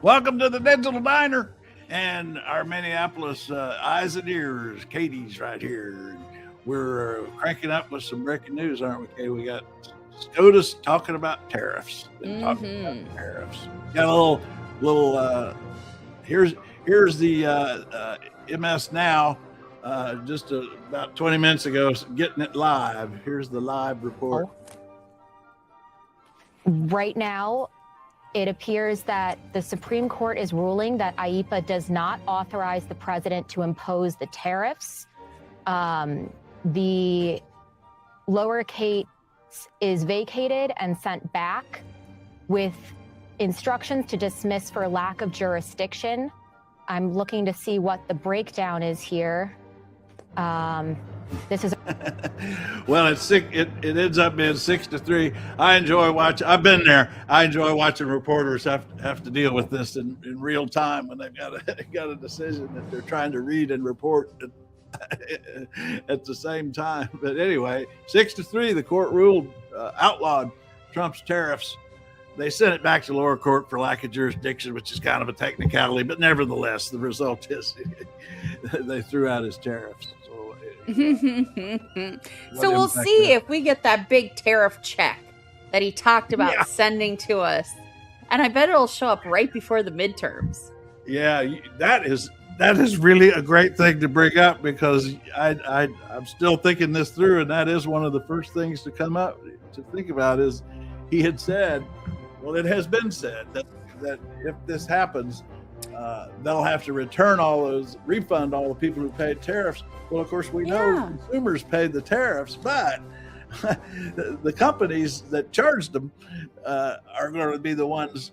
Welcome to the Digital Diner and our Minneapolis eyes and ears. Katie's right here. We're cranking up with some breaking news, aren't we, Katie? We got SCOTUS talking about tariffs. Got a little. Here's the MS Now. Just about 20 minutes ago, getting it live. Here's the live report. Right now, it appears that the Supreme Court is ruling that IEEPA does not authorize the president to impose the tariffs. The lower case is vacated and sent back with instructions to dismiss for lack of jurisdiction. I'm looking to see what the breakdown is here. This is well, it ends up being 6-3. I enjoy watching. I've been there. I enjoy watching reporters have to deal with this in real time when they've got a decision that they're trying to read and report at the same time. But anyway, 6-3. The court ruled outlawed Trump's tariffs. They sent it back to lower court for lack of jurisdiction, which is kind of a technicality, but nevertheless, the result is they threw out his tariffs. So we'll see if we get that big tariff check that he talked about sending to us. And I bet it'll show up right before the midterms. Yeah, that is really a great thing to bring up, because I'm still thinking this through, and that is one of the first things to come up to think about is he had said, well, it has been said that if this happens, they'll have to refund all the people who paid tariffs. Well, of course, we know consumers paid the tariffs, but the companies that charged them are going to be the ones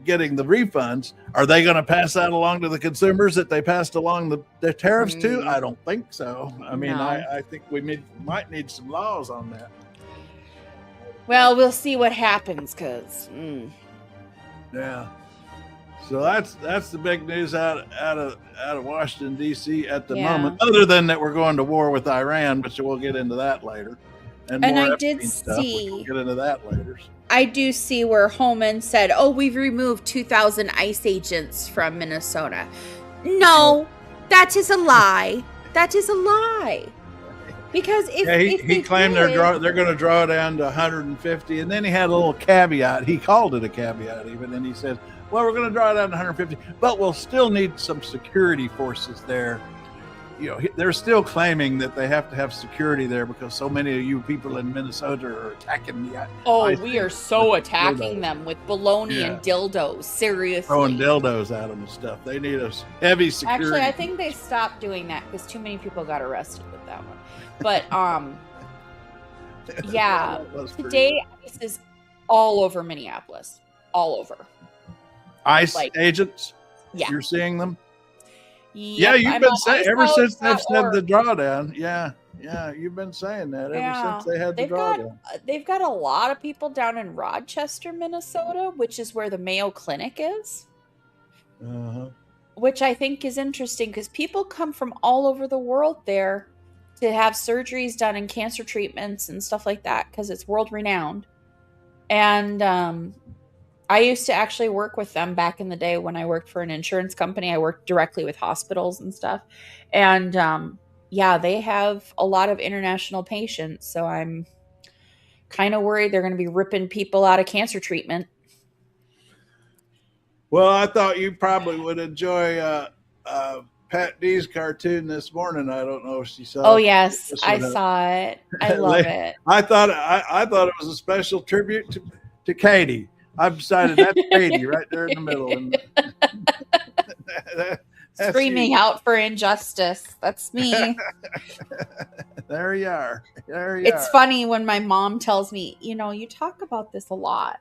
getting the refunds. Are they going to pass that along to the consumers that they passed along the tariffs to? I don't think so. I mean, I think we might need some laws on that. Well, we'll see what happens, because yeah. So that's the big news out of Washington D.C. at the moment. Other than that, we're going to war with Iran, but we'll get into that later. And I did see. We'll get into that later. I do see where Holman said, "Oh, we've removed 2,000 ICE agents from Minnesota." No, that is a lie. That is a lie. Because if he claimed they're going to draw down to 150, and then he had a little caveat. He called it a caveat even, and he said, well, we're going to draw down to 150, but we'll still need some security forces there. You know, they're still claiming that they have to have security there because so many of you people in Minnesota are attacking the ICE. We are so attacking them with baloney and dildos. Seriously. Throwing dildos at them and stuff. They need a heavy security. Actually, I think they stopped doing that because too many people got arrested with that one. But, yeah, today ICE is all over Minneapolis. All over. ICE agents? Yeah. You're seeing them? Yep, yeah, you've been saying ever since they've said the drawdown. Yeah, you've been saying that ever since they had the drawdown. They've got a lot of people down in Rochester, Minnesota, which is where the Mayo Clinic is. Which I think is interesting because people come from all over the world there to have surgeries done and cancer treatments and stuff like that because it's world renowned. And I used to actually work with them back in the day when I worked for an insurance company. I worked directly with hospitals and stuff. And they have a lot of international patients. So I'm kind of worried they're going to be ripping people out of cancer treatment. Well, I thought you probably would enjoy Pat D's cartoon this morning. I don't know if she saw it. Oh, yes, I saw it. I love it. I thought it was a special tribute to Katie. I've decided that's Katie right there in the middle. And screaming out for injustice. That's me. There you are. It's funny when my mom tells me, you talk about this a lot.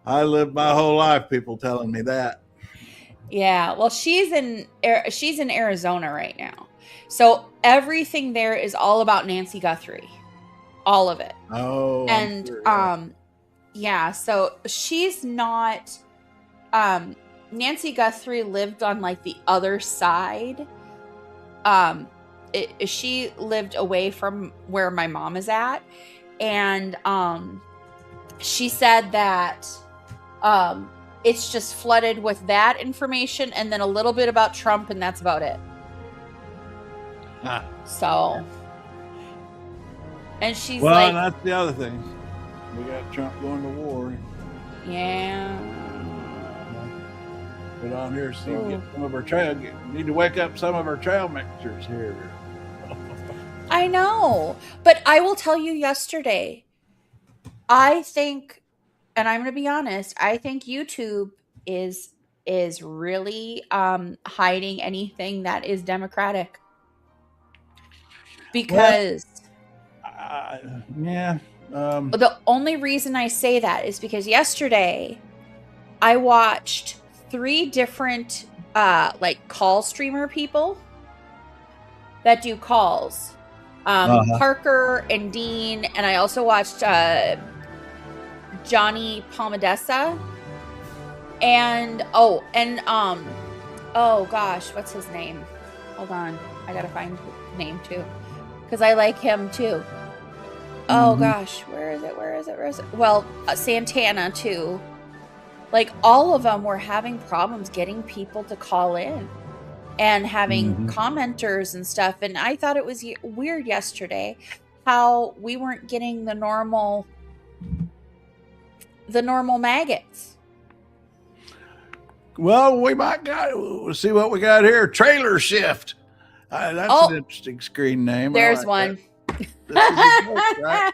I lived my whole life people telling me that. Yeah, well, she's in Arizona right now. So everything there is all about Nancy Guthrie. All of it. Oh. And so she's not Nancy Guthrie lived on like the other side. she lived away from where my mom is at, and she said that it's just flooded with that information and then a little bit about Trump, and that's about it. So, and she's well, like, that's the other thing. We got Trump going to war. yeah. Put on here, see, get some of our trail. Need to wake up some of our trail mixers here. I know, but I will tell you, yesterday, I think, and I'm going to be honest, I think YouTube is really hiding anything that is democratic, because the only reason I say that is because yesterday I watched 3 different like call streamer people that do calls. Parker and Dean, and I also watched Johnny Palmadessa, and oh gosh, what's his name? Hold on, I gotta find his name too, because I like him too. Oh gosh, where is it? Well, Santana too. Like, all of them were having problems getting people to call in and having commenters and stuff. And I thought it was weird yesterday how we weren't getting the normal maggots. Well, we might we'll see what we got here. Trailer shift. That's an interesting screen name. There's one. This is a joke, right?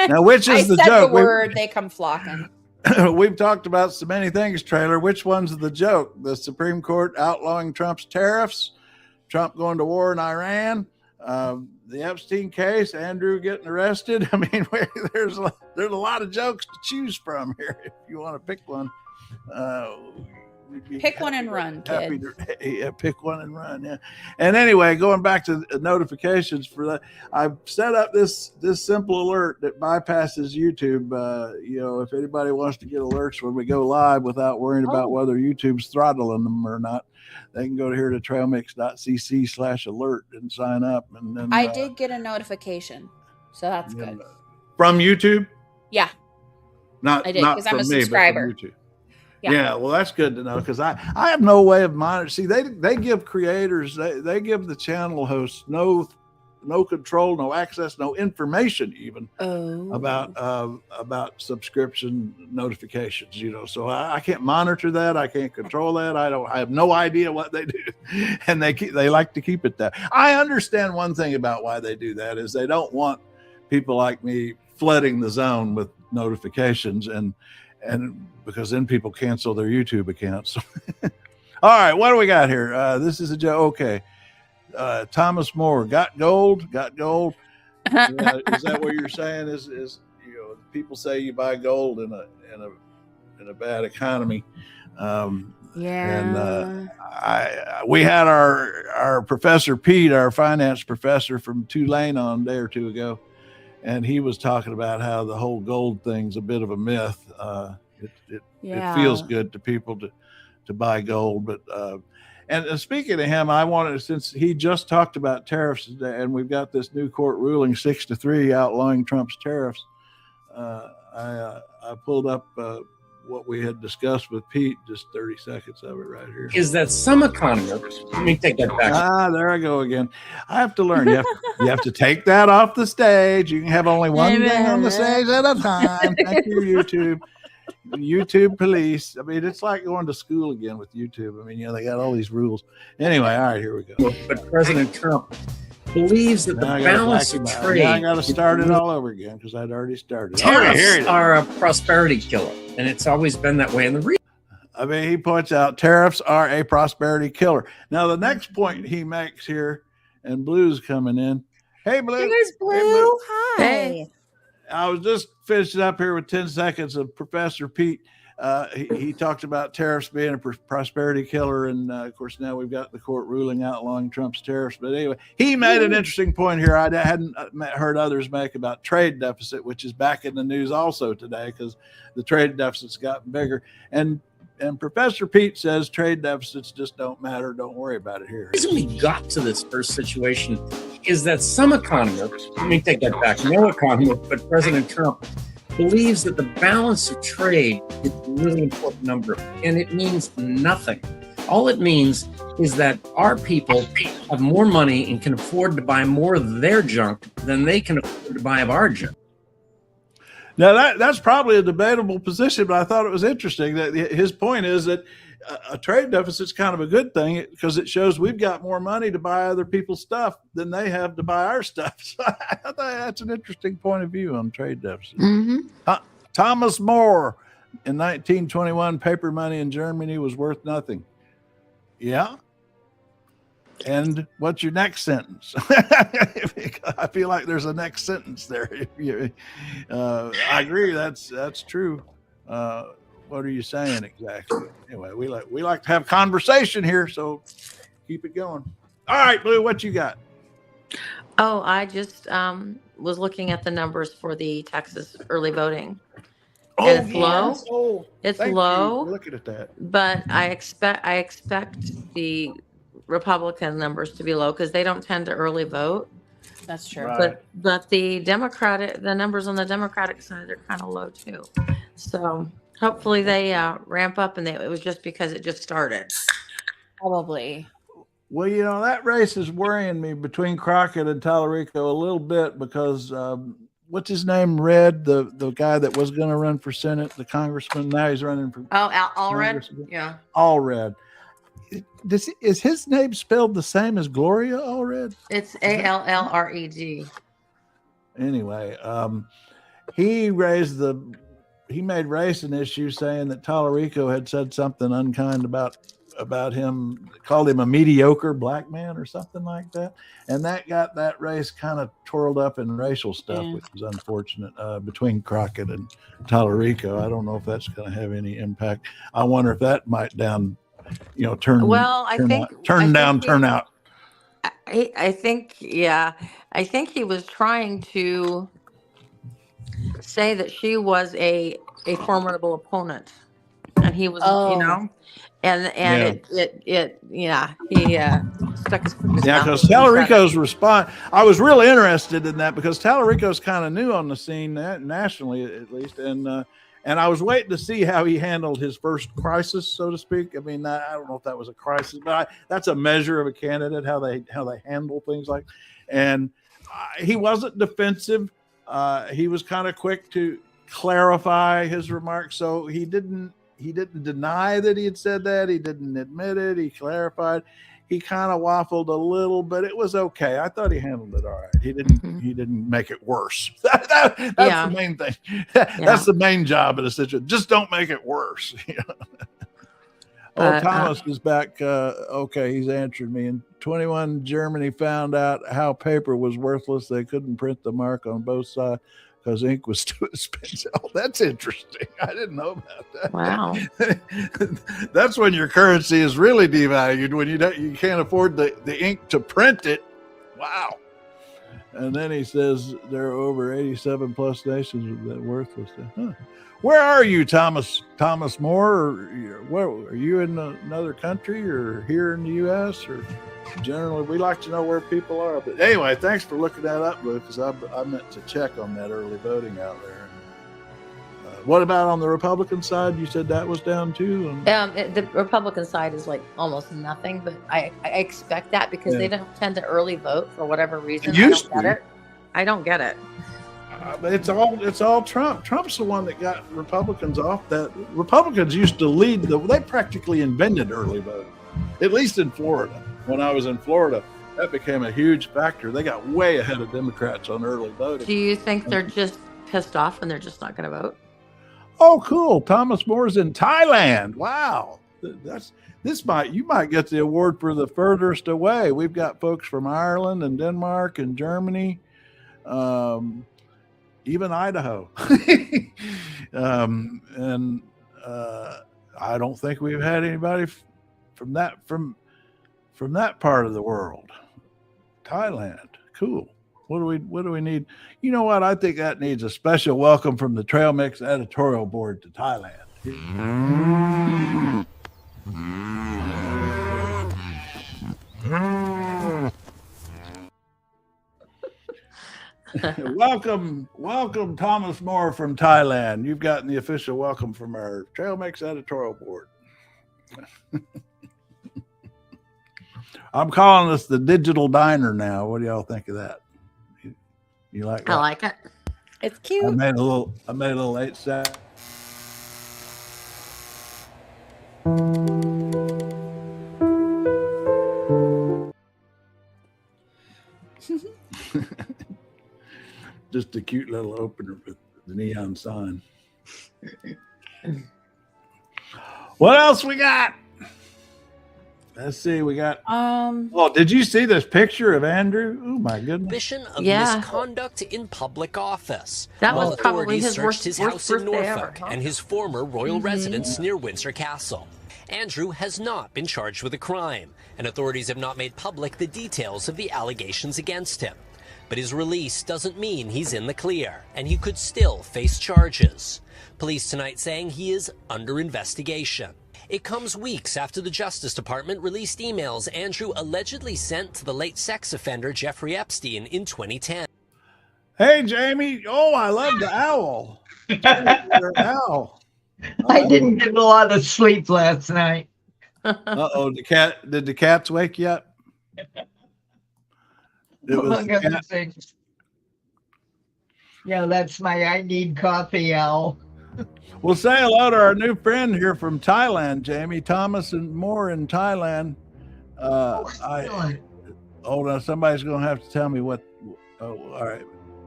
Now, which is the said joke? The word, they come flocking. We've talked about so many things, trailer. Which one's the joke? The Supreme Court outlawing Trump's tariffs, Trump going to war in Iran, the Epstein case, Andrew getting arrested. I mean, there's a lot of jokes to choose from here. If you want to pick one, pick one and run, kid. Pick one and run. Yeah. And anyway, going back to notifications for that, I've set up this simple alert that bypasses YouTube. If anybody wants to get alerts when we go live without worrying about whether YouTube's throttling them or not, they can go here to trailmix.cc/alert and sign up. And then I did get a notification, so that's good. From YouTube? Yeah. I did, because I'm a subscriber. Yeah, well, that's good to know, because I have no way of monitoring. See, they give creators, they give the channel hosts no control, no access, no information even about subscription notifications. So I can't monitor that. I can't control that. I have no idea what they do, and they like to keep it that. I understand one thing about why they do that is they don't want people like me flooding the zone with notifications, and because then people cancel their YouTube accounts. All right, what do we got here? This is a joke. Okay. Thomas Moore, got gold. Is that what you're saying? Is people say you buy gold in a bad economy. And we had our Professor Pete, our finance professor from Tulane, on a day or two ago, and he was talking about how the whole gold thing's a bit of a myth. It feels good to people to buy gold, but and speaking of him, I wanted, since he just talked about tariffs today, and we've got this new court ruling 6-3 outlawing Trump's tariffs. I pulled up what we had discussed with Pete, just 30 seconds of it right here. Is that some economists? Let me take that back. There I go again. I have to learn. You have to take that off the stage. You can have only one thing on the stage at a time. Thank you, YouTube police. I mean, it's like going to school again with YouTube. I mean, they got all these rules. Anyway, all right, here we go. But President Trump believes that the balance of trade. I got to start it all over again because I'd already started. Tariffs are a prosperity killer, and it's always been that way. And he points out tariffs are a prosperity killer. Now, the next point he makes here, and Blue's coming in. Hey, Blue. Here's Blue. Hey, Blue. Hi. Hey. I was just finishing up here with 10 seconds of Professor Pete. He talked about tariffs being a prosperity killer. And of course, now we've got the court ruling outlawing Trump's tariffs. But anyway, he made an interesting point here I hadn't heard others make about trade deficit, which is back in the news also today because the trade deficit's gotten bigger. And And Professor Pete says trade deficits just don't matter. Don't worry about it here. The reason we got to this first situation is that some economists, let me take that back, no economist, but President Trump believes that the balance of trade is a really important number, and it means nothing. All it means is that our people have more money and can afford to buy more of their junk than they can afford to buy of our junk. Now that's probably a debatable position, but I thought it was interesting that his point is that a trade deficit is kind of a good thing because it shows we've got more money to buy other people's stuff than they have to buy our stuff. So I thought that's an interesting point of view on trade deficits. Thomas More, in 1921, paper money in Germany was worth nothing. Yeah. And what's your next sentence? I feel like there's a next sentence there. I agree. That's true. What are you saying exactly? Anyway, we like to have conversation here, so keep it going. All right, Blue, what you got? Oh, I just was looking at the numbers for the Texas early voting. And it's low. Oh, it's low. Looking at that, but I expect the Republican numbers to be low because they don't tend to early vote. That's true. Right. But the numbers on the Democratic side are kind of low too. So hopefully they ramp up, and it was just because it just started. Probably. Well, that race is worrying me between Crockett and Tallarico a little bit because what's his name? Red, the guy that was going to run for Senate, the congressman. Now he's running for. Oh, Allred. Yeah. Allred. Is his name spelled the same as Gloria Allred? It's Allred. Anyway, he made race an issue, saying that Tallarico had said something unkind about him, called him a mediocre black man or something like that, and that got that race kind of twirled up in racial stuff, which was unfortunate between Crockett and Tallarico. I don't know if that's going to have any impact. I wonder if that might turn out. I think he was trying to say that she was a formidable opponent, and he was, he stuck his foot in his mouth. Because Tallarico's response, I was really interested in that because Tallarico's kind of new on the scene nationally, at least, and I was waiting to see how he handled his first crisis, so to speak. I mean, I don't know if that was a crisis, but that's a measure of a candidate, how they handle things like. And he wasn't defensive. He was kind of quick to clarify his remarks, so he didn't deny that he had said that. He didn't admit it. He clarified. He kind of waffled a little, but it was okay. I thought he handled it all right. He didn't make it worse. That's the main thing. That's the main job of the situation. Just don't make it worse. Thomas is back. Okay, he's answered me. In 21, Germany found out how paper was worthless. They couldn't print the mark on both sides because ink was too expensive. Oh, that's interesting. I didn't know about that. Wow. That's when your currency is really devalued, when you can't afford the ink to print it. Wow. And then he says there are over 87 plus nations that worthless. Huh. Where are you, Thomas More? Or where are you in another country or here in the U.S. or generally? We like to know where people are. But anyway, thanks for looking that up, Luke, because I meant to check on that early voting out there. What about on the Republican side? You said that was down too. The Republican side is like almost nothing, but I expect that because they don't tend to early vote for whatever reason. I don't get it. It's all Trump. Trump's the one that got Republicans off. That Republicans used to lead they practically invented early voting, at least in Florida. When I was in Florida, that became a huge factor. They got way ahead of Democrats on early voting. Do you think they're just pissed off and they're just not going to vote? Oh, cool. Thomas Moore's in Thailand. Wow. You might get the award for the furthest away. We've got folks from Ireland and Denmark and Germany. Even Idaho. I don't think we've had anybody from that part of the world. Thailand. Cool. What do we need? You know what? I think that needs a special welcome from the Trail Mix editorial board to Thailand. Welcome, Thomas Moore from Thailand. You've gotten the official welcome from our Trail Mix editorial board. I'm calling this the Digital Diner now. What do y'all think of that? You like that? I like it. It's cute. I made a little 8-set. Just a cute little opener with the neon sign. What else we got? Let's see. We got. Well, did you see this picture of Andrew? Oh my goodness! Suspicion of Yeah. misconduct in public office. That While was probably authorities his searched worst his house in birthday ever, Norfolk huh? and his former royal residence near Windsor Castle. Andrew has not been charged with a crime, and authorities have not made public the details of the allegations against him. But his release doesn't mean he's in the clear, and he could still face charges. Police tonight saying he is under investigation. It comes weeks after the Justice Department released emails Andrew allegedly sent to the late sex offender Jeffrey Epstein in 2010. Hey, Jamie! Oh, I love the owl. Your owl. I didn't get a lot of sleep last night. Uh-oh, did the cats wake you up? It was Among the other cat. things. Yeah, that's my I need coffee owl. Well, say hello to our new friend here from Thailand, Jamie Thomas and Moore in Thailand. Hold on, somebody's going to have to tell me what. Oh, all right.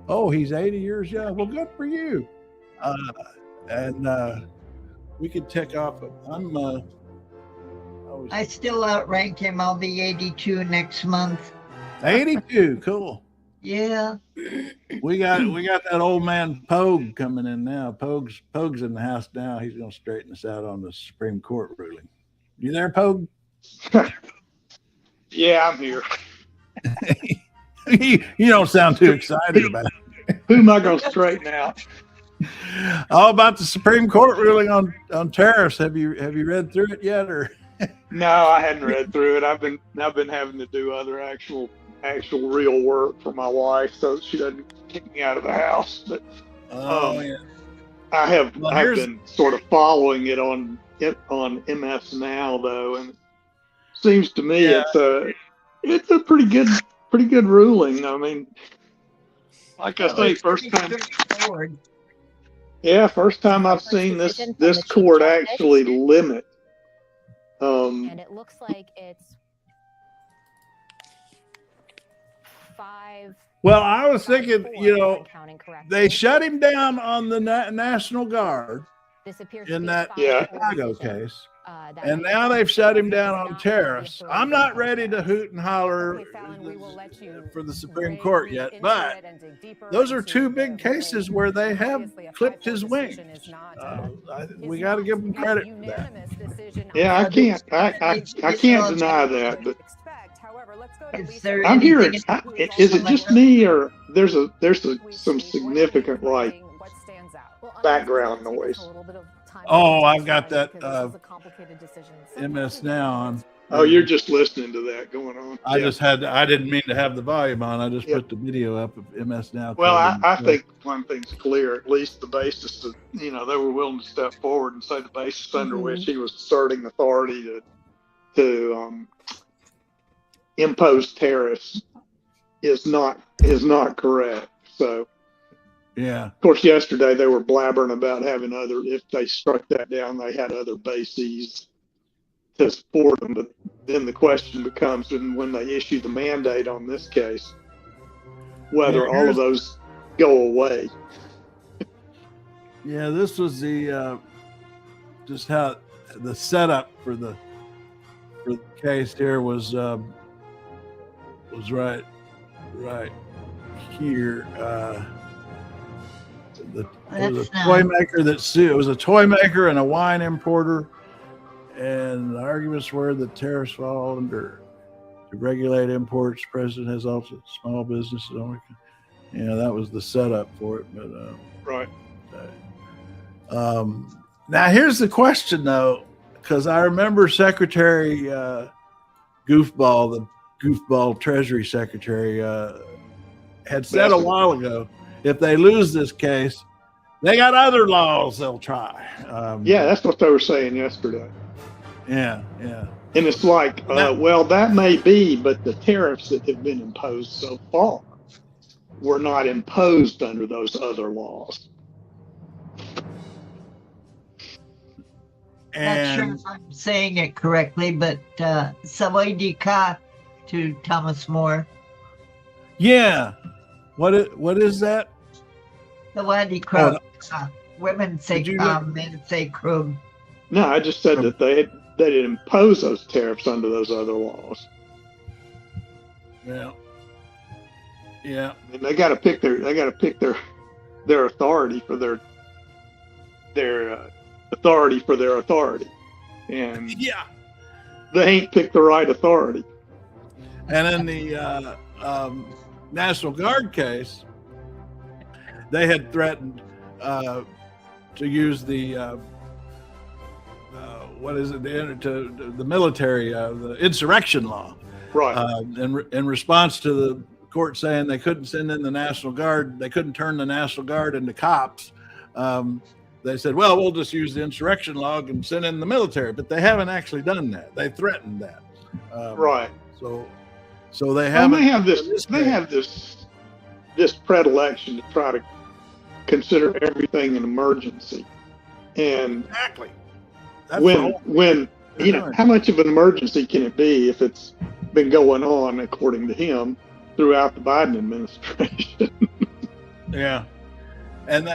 Oh, he's 80 years young. Well, good for you. And we could take off. I still outrank him. I'll be 82 next month. 82. Cool. Yeah. We got that old man Pogue coming in now. Pogue's in the house now. He's going to straighten us out on the Supreme Court ruling. You there, Pogue? Yeah, I'm here. You don't sound too excited about it. Who am I going to straighten out? All about the Supreme Court ruling on tariffs. Have you read through it yet, or? No, I hadn't read through it. I've been having to do other actual real work for my wife, so she doesn't kick me out of the house. But Yeah. I've Well, been sort of following it on MS Now though, and it seems to me it's a pretty good ruling. I mean, like I say, first time I've seen this court actually limit. And it looks like it's 5. Well, I was thinking, 5-4, you know, if I'm counting correctly. they shut him down on the National Guard This appears to in be that 5-4 Chicago decision, case, that and is- now they've shut him down does on not tariffs. have the I'm authority not ready to hoot and holler Okay, Fallon, we will let you for the Supreme dig Court yet, into but it and dig deeper those are into two the big cases ruling. where they have Obviously, a clipped 5-4 his wings. decision is not, We is got to not give him a credit for that. unanimous decision. Yeah, I can't deny that. But Expect. However, let's go to Is Lisa. there I'm hearing. anything- Is it just me, or there's some significant like What stands out? Well, background honestly, noise? it's a little bit of time Oh, to I've got decide that, because this is a complicated decision. MS Now on. Oh, you're just listening to that going on. I Yeah. just had. I didn't mean to have the volume on. I just Yeah. put the video up of MS Now. Well, I covering- think one thing's clear. At least the basis of, they were willing to step forward and say the basis under which he was asserting authority to impose tariffs is not correct. So, Yeah. of course, yesterday they were blabbering about having if they struck that down, they had other bases to support them. But then the question becomes, when they issue the mandate on this case, whether all of those go away. Yeah, this was the just how the setup for the case here was right here. There was a That's toy nice. maker that sued. It was a toy maker and a wine importer, and the arguments were that tariffs fall under to regulate imports. President has also small businesses only. That was the setup for it. But Right. Now, here's the question, though, because I remember Secretary Goofball, the Goofball Treasury Secretary, had said a while ago, if they lose this case, they got other laws they'll try. Yeah, that's what they were saying yesterday. Yeah. And it's like, well, that may be, but the tariffs that have been imposed so far were not imposed under those other laws. Not sure if I'm saying it correctly, but Savoy du Cas to Thomas More. Yeah. What is that? Savoy du Cas. Women say men say Krug. No, I just said that they didn't impose those tariffs under those other laws. Yeah. And they got to pick their authority for their authority for their authority, and they ain't picked the right authority. And in the National Guard case, they had threatened to use the the military, the insurrection law, right? In response to the court saying they couldn't send in the National Guard, they couldn't turn the National Guard into cops. They said, well, we'll just use the insurrection law and send in the military, but they haven't actually done that. They threatened that. Right. So they haven't. They have this predilection to try to consider everything an emergency. And exactly. When how much of an emergency can it be if it's been going on, according to him, throughout the Biden administration? Yeah. And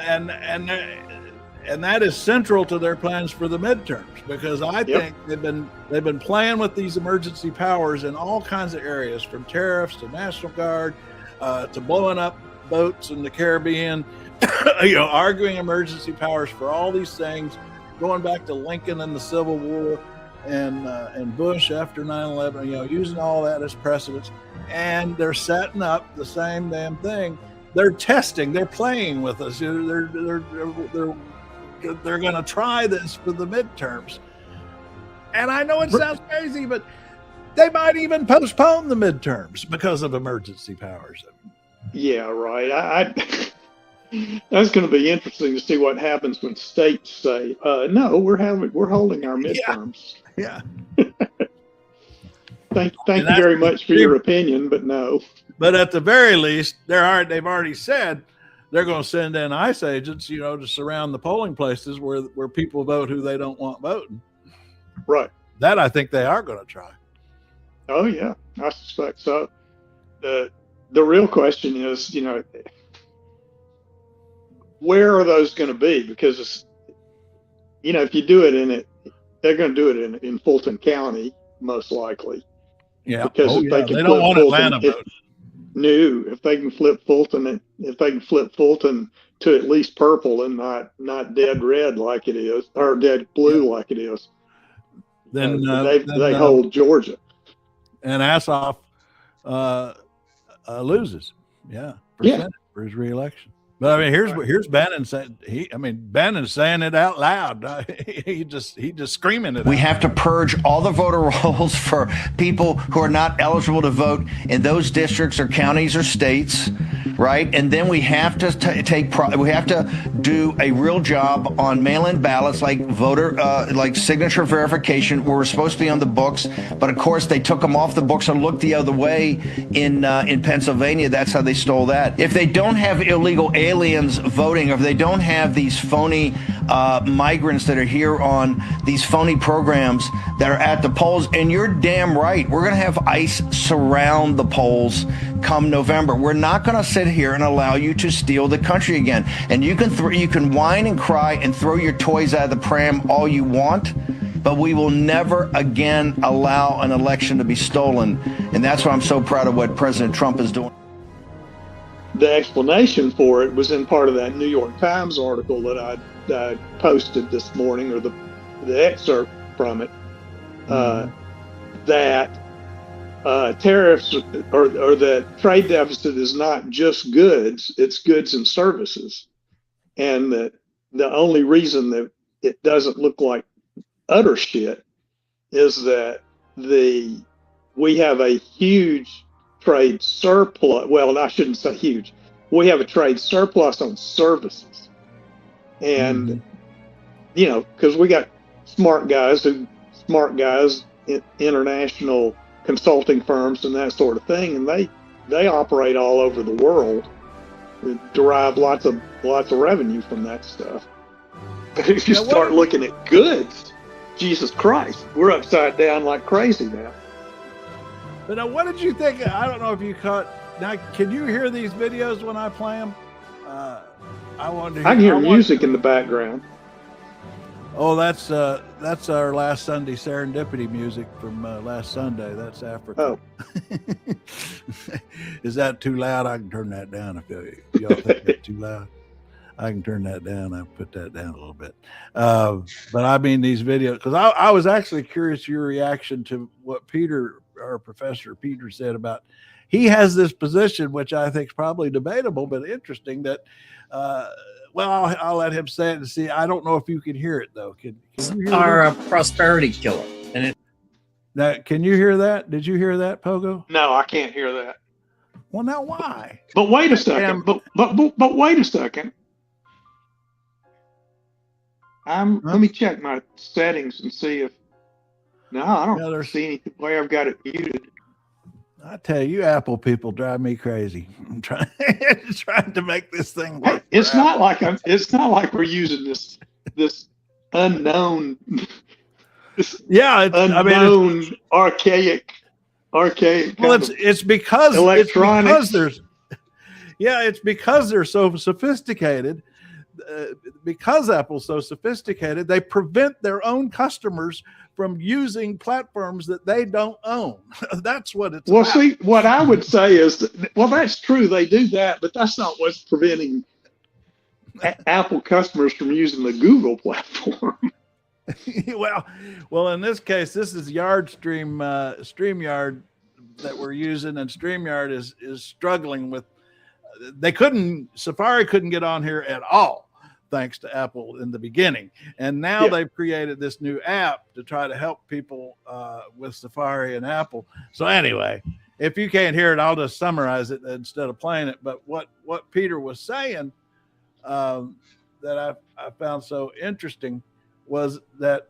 that is central to their plans for the midterms, because I think they've been playing with these emergency powers in all kinds of areas, from tariffs to National Guard to blowing up boats in the Caribbean, arguing emergency powers for all these things, going back to Lincoln and the Civil War and Bush after 9/11, using all that as precedents. And they're setting up the same damn thing. They're testing, they're playing with us. They're going to try this for the midterms. And I know it sounds crazy, but they might even postpone the midterms because of emergency powers. Yeah, right. That's going to be interesting to see what happens when states say, no, we're holding our midterms. Yeah. Thank you very much for your opinion, but no. But at the very least, they've already said they're going to send in ICE agents, to surround the polling places where people vote who they don't want voting. Right. That I think they are going to try. Oh yeah, I suspect so. The real question is, where are those going to be? Because if you do it they're going to do it in Fulton County most likely. Yeah. Because they don't want Atlanta voting. No, if they can flip Fulton to at least purple and not dead red like it is, or dead blue like it is, then they hold Georgia. And Assoff loses. Yeah. For his reelection. But here's Bannon saying Bannon's saying it out loud. He just screaming it. We have to purge all the voter rolls for people who are not eligible to vote in those districts or counties or states, right? And then we have to we have to do a real job on mail-in ballots, like like signature verification, where we're supposed to be on the books, but of course they took them off the books and looked the other way in Pennsylvania. That's how they stole that. If they don't have illegal aliens voting, or if they don't have these phony migrants that are here on these phony programs that are at the polls, and you're damn right, we're going to have ICE surround the polls come November. We're not going to sit here and allow you to steal the country again. And you can whine and cry and throw your toys out of the pram all you want, but we will never again allow an election to be stolen. And that's why I'm so proud of what President Trump is doing. The explanation for it was in part of that New York Times article that I posted this morning, or the excerpt from it, that tariffs or that trade deficit is not just goods, it's goods and services. And that the only reason that it doesn't look like utter shit is that we have a huge trade surplus. Well, I shouldn't say huge. We have a trade surplus on services, and because we got smart guys, international consulting firms and that sort of thing, and they operate all over the world, derive lots of revenue from that stuff. But if you start looking at goods, Jesus Christ, we're upside down like crazy now. But now, what did you think? I don't know if you caught. Now, can you hear these videos when I play them? I can hear music in the background. Oh, that's our last Sunday serendipity music from last Sunday. That's Africa. Oh. Is that too loud? I can turn that down if y'all think that's too loud. I can turn that down. I put that down a little bit. But I mean, these videos, because I was actually curious your reaction to what Peter, our Professor Peter, said about, he has this position, which I think is probably debatable, but interesting that, well, I'll let him say it and see. I don't know if you can hear it, though. Can you hear our prosperity killer. And now, can you hear that? Did you hear that, Pogo? No, I can't hear that. Well, now why? But wait a second. But wait a second. Let me check my settings and see if. No, I don't see any way I've got it muted. I tell you, Apple people drive me crazy. I'm trying to make this thing work. It's not like we're using this unknown. Archaic. Well, it's because electronics. It's because they're so sophisticated. Because Apple's so sophisticated, they prevent their own customers from using platforms that they don't own. That's what it's about. See, what I would say is, that's true. They do that, but that's not what's preventing Apple customers from using the Google platform. well, in this case, this is StreamYard that we're using, and StreamYard is struggling with. Safari couldn't get on here at all, thanks to Apple in the beginning. And now they've created this new app to try to help people with Safari and Apple. So anyway, if you can't hear it, I'll just summarize it instead of playing it. But what Peter was saying that I found so interesting was that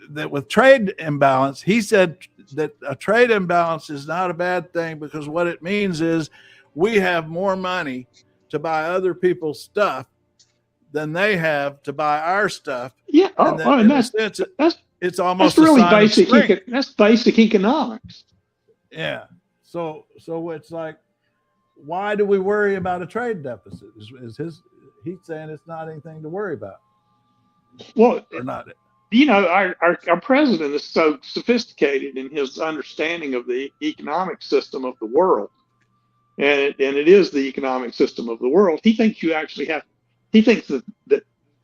that with trade imbalance, he said that a trade imbalance is not a bad thing, because what it means is we have more money to buy other people's stuff than they have to buy our stuff. Yeah, it's almost really basic. That's basic economics. Yeah. So it's like, why do we worry about a trade deficit? He's saying it's not anything to worry about. Well, or not. Our president is so sophisticated in his understanding of the economic system of the world. And it is the economic system of the world. He thinks he thinks that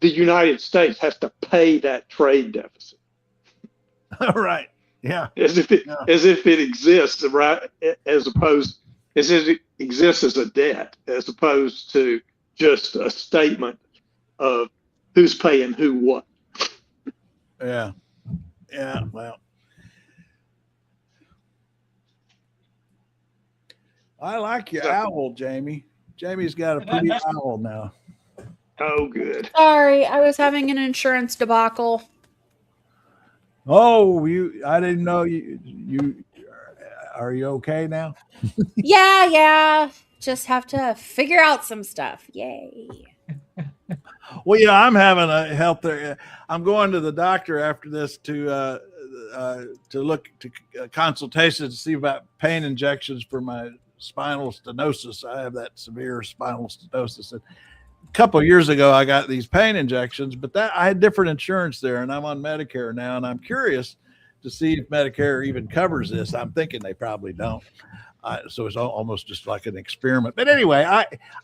the United States has to pay that trade deficit. All right. Yeah. As if it exists, right? As if it exists as a debt, as opposed to just a statement of who's paying who what. Yeah. Yeah. Well, I like your owl, Jamie. Jamie's got a pretty owl now. Oh, good. Sorry, I was having an insurance debacle. Oh, I didn't know you are you okay now? Yeah. Just have to figure out some stuff. Yay. Well, I'm having a health there. I'm going to the doctor after this to look to consultations to see about pain injections for my spinal stenosis. I have that severe spinal stenosis. And a couple of years ago, I got these pain injections, but I had different insurance there, and I'm on Medicare now, and I'm curious to see if Medicare even covers this. I'm thinking they probably don't. So it's almost just like an experiment. But anyway,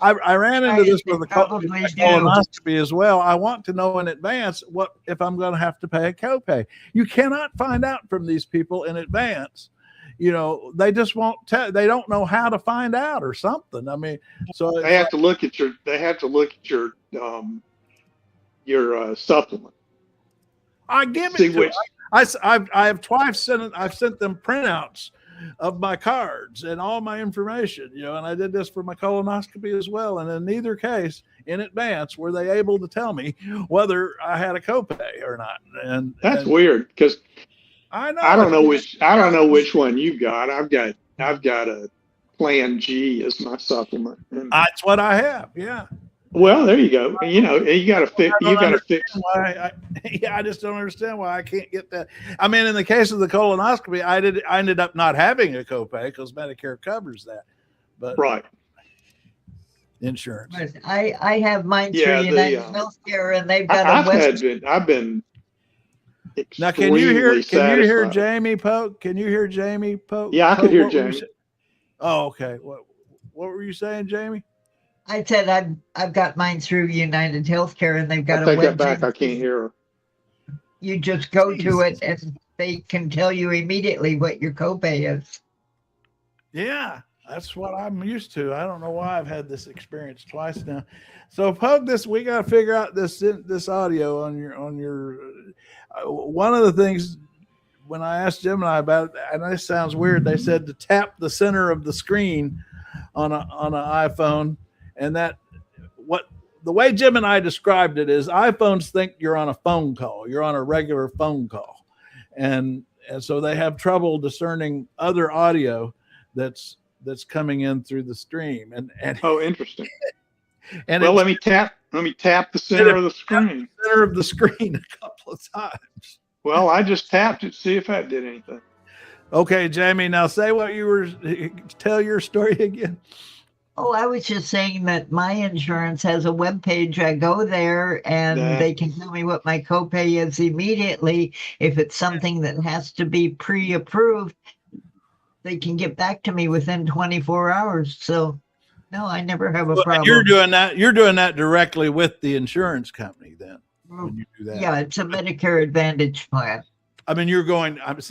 I ran into this with a colonoscopy as well. I want to know in advance what if I'm going to have to pay a copay. You cannot find out from these people in advance. They just won't tell. They don't know how to find out or something. I mean, so they have to look at your your supplement. I give See it to which- I have twice I've sent them printouts of my cards and all my information, and I did this for my colonoscopy as well. And in neither case, in advance, were they able to tell me whether I had a copay or not. And That's weird because I know I don't know which one you got. I've got a Plan G as my supplement. And, that's what I have. Yeah. well, there you go. You got to fix. You got to fix. I just don't understand why I can't get that. I mean, in the case of the colonoscopy, I ended up not having a copay because Medicare covers that. But right. Insurance. I have mine through United Healthcare, and they've got I've been. Now, can you hear satisfied. Jamie Pogue? Can you hear Jamie Pogue? Yeah, I can hear Jamie. Oh, okay. What were you saying, Jamie? I said I've got mine through United Healthcare, and they've got I a take web. that back. I can't hear her. You just go to it, and they can tell you immediately what your copay is. Yeah, that's what I'm used to. I don't know why I've had this experience twice now. So, Pogue, we got to figure out this audio on your. One of the things when I asked Gemini about it, and this sounds weird, they said to tap the center of the screen on an iPhone, and that the way Gemini described it is iPhones think you're on a phone call, you're on a regular phone call, and so they have trouble discerning other audio that's coming in through the stream. And oh, interesting. And well, let me tap the center of the screen. Center of the screen a couple of times. Well, I just tapped it, see if that did anything. Okay, Jamie, now tell your story again. Oh, I was just saying that my insurance has a web page. I go there and they can tell me what my copay is immediately. If it's something that has to be pre-approved, they can get back to me within 24 hours. So no, I never have a problem. You're doing that directly with the insurance company then. When you do that. Yeah, it's a Medicare Advantage plan. I mean,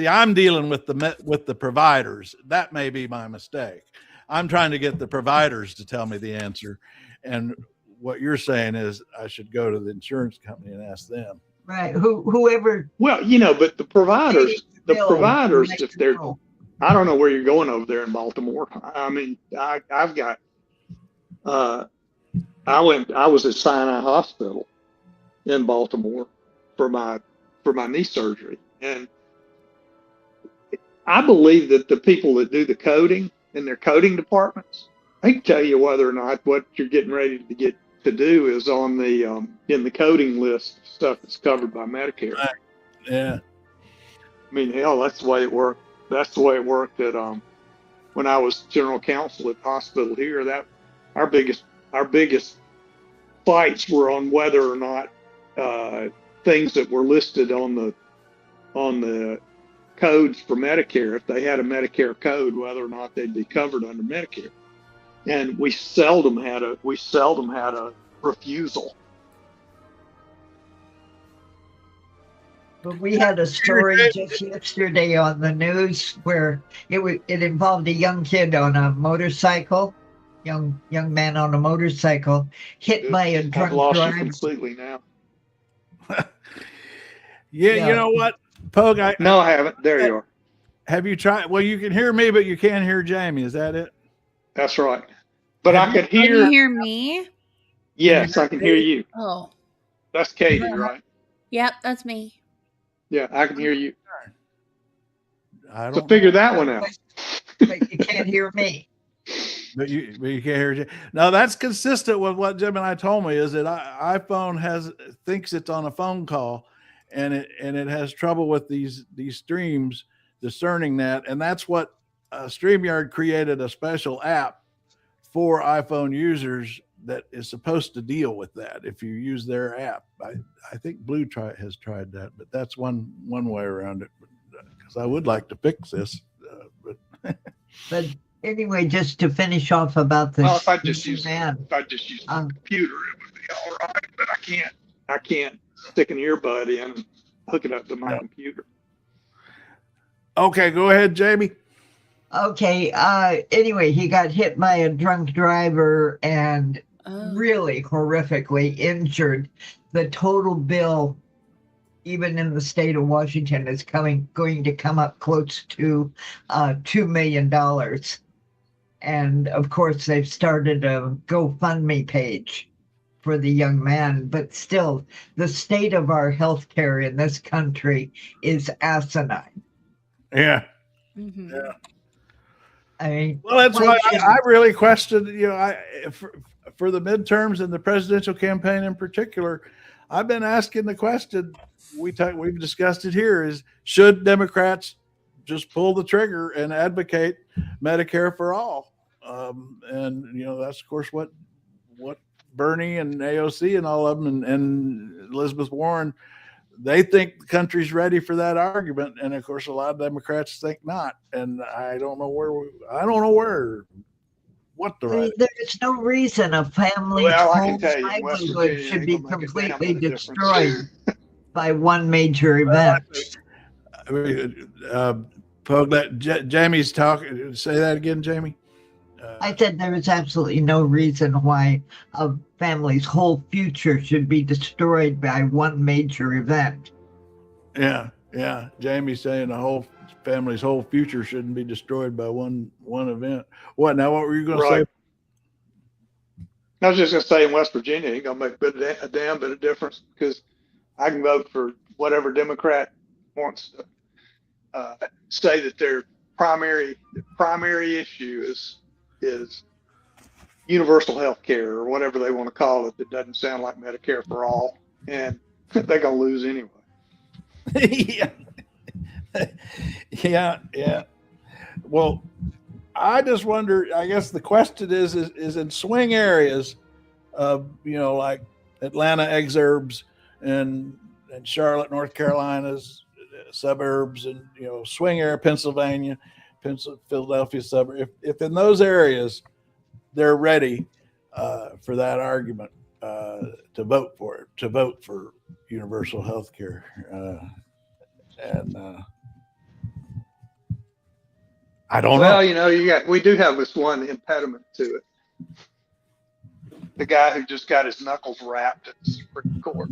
I'm dealing with the providers. That may be my mistake. I'm trying to get the providers to tell me the answer. And what you're saying is I should go to the insurance company and ask them. Right. Whoever. Well, but the providers, if they're, I don't know where you're going over there in Baltimore. I mean, I've got, I was at Sinai Hospital in Baltimore for my knee surgery. And I believe that the people that do the coding in their coding departments, they can tell you whether or not what you're getting ready to do is on the in the coding list stuff that's covered by Medicare. Right. Yeah. I mean, hell, that's the way it worked. That's the way it worked at when I was general counsel at the hospital here. That our biggest fights were on whether or not things that were listed on the codes for Medicare, if they had a Medicare code, whether or not they'd be covered under Medicare. And we seldom had a refusal. But we had a story just yesterday on the news where it involved a young kid on a motorcycle, young man on a motorcycle, hit by a drunk I've lost driver. you completely now. Yeah, you know what, Pogue? No, I haven't. There you are. Have you tried? Well, you can hear me, but you can't hear Jamie. Is that it? That's right. But I could hear. Can you hear me? Yes, I can hear you. Oh. That's Katie, right? Yep, that's me. Yeah, I can hear you. So figure that one out. But you can't hear me. But you can't hear Jamie. Now that's consistent with what Jim and I told me. Is that iPhone thinks it's on a phone call, and it has trouble with these streams discerning that, and that's what StreamYard created a special app for iPhone users that is supposed to deal with that if you use their app. I think Blue has tried that, but that's one way around it. Because I would like to fix this, But anyway, just to finish off about this. Well, if I just use the computer, it would be all right. But I can't stick an earbud in and hook it up to my computer. Okay, go ahead, Jamie. Okay. Anyway, he got hit by a drunk driver, and really horrifically injured. The total bill, even in the state of Washington, is going to come up close to $2 million. And of course, they've started a GoFundMe page for the young man, but still, the state of our healthcare in this country is asinine. Yeah. Mm-hmm. Yeah. I mean, well, that's why I really questioned, for the midterms and the presidential campaign in particular, I've been asking the question, we've discussed it here, is should Democrats just pull the trigger and advocate Medicare for all? And that's of course what Bernie and AOC and all of them and Elizabeth Warren, they think the country's ready for that argument, and of course a lot of Democrats think not. And I don't know what the right. There's no reason a family's whole livelihood should be completely destroyed by one major event. Pogue, Jamie's talking. Say that again, Jamie. I said there is absolutely no reason why a family's whole future should be destroyed by one major event. Yeah. Jamie's saying the whole family's whole future shouldn't be destroyed by one event. What now? What were you going to say? I was just going to say in West Virginia, it ain't going to make a damn bit of difference because I can vote for whatever Democrat wants to say that their primary issue is universal health care or whatever they want to call it. That doesn't sound like Medicare for all, and they're going to lose anyway. Yeah. Well, I just wonder, I guess the question is in swing areas of, like Atlanta exurbs and Charlotte, North Carolina's suburbs, and, swing area, Pennsylvania, Philadelphia suburb. If in those areas they're ready for that argument, to vote for it, to vote for universal health care. And I don't know. Well, we do have this one impediment to it. The guy who just got his knuckles rapped at the Supreme Court.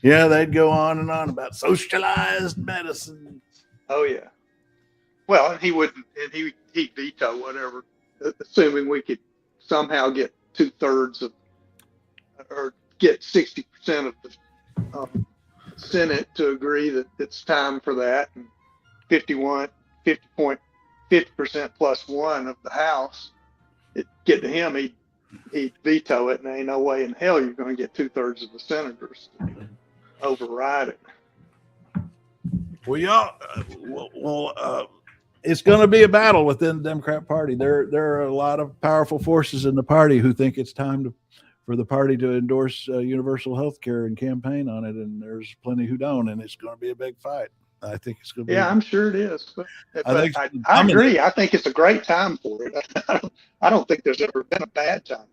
Yeah, they'd go on and on about socialized medicine. Oh yeah. Well, and he wouldn't, and he'd veto whatever, assuming we could somehow get 2/3 of, or get 60% of the Senate to agree that it's time for that, and 50% plus one of the House, it get to him, he'd veto it, and there ain't no way in hell you're going to get 2/3 of the senators to override it. It's going to be a battle within the Democrat Party. There are a lot of powerful forces in the party who think it's time for the party to endorse universal health care and campaign on it, and there's plenty who don't, and it's going to be a big fight. I think it's going to be. Yeah, I'm sure it is. But I agree. I think it's a great time for it. I don't think there's ever been a bad time.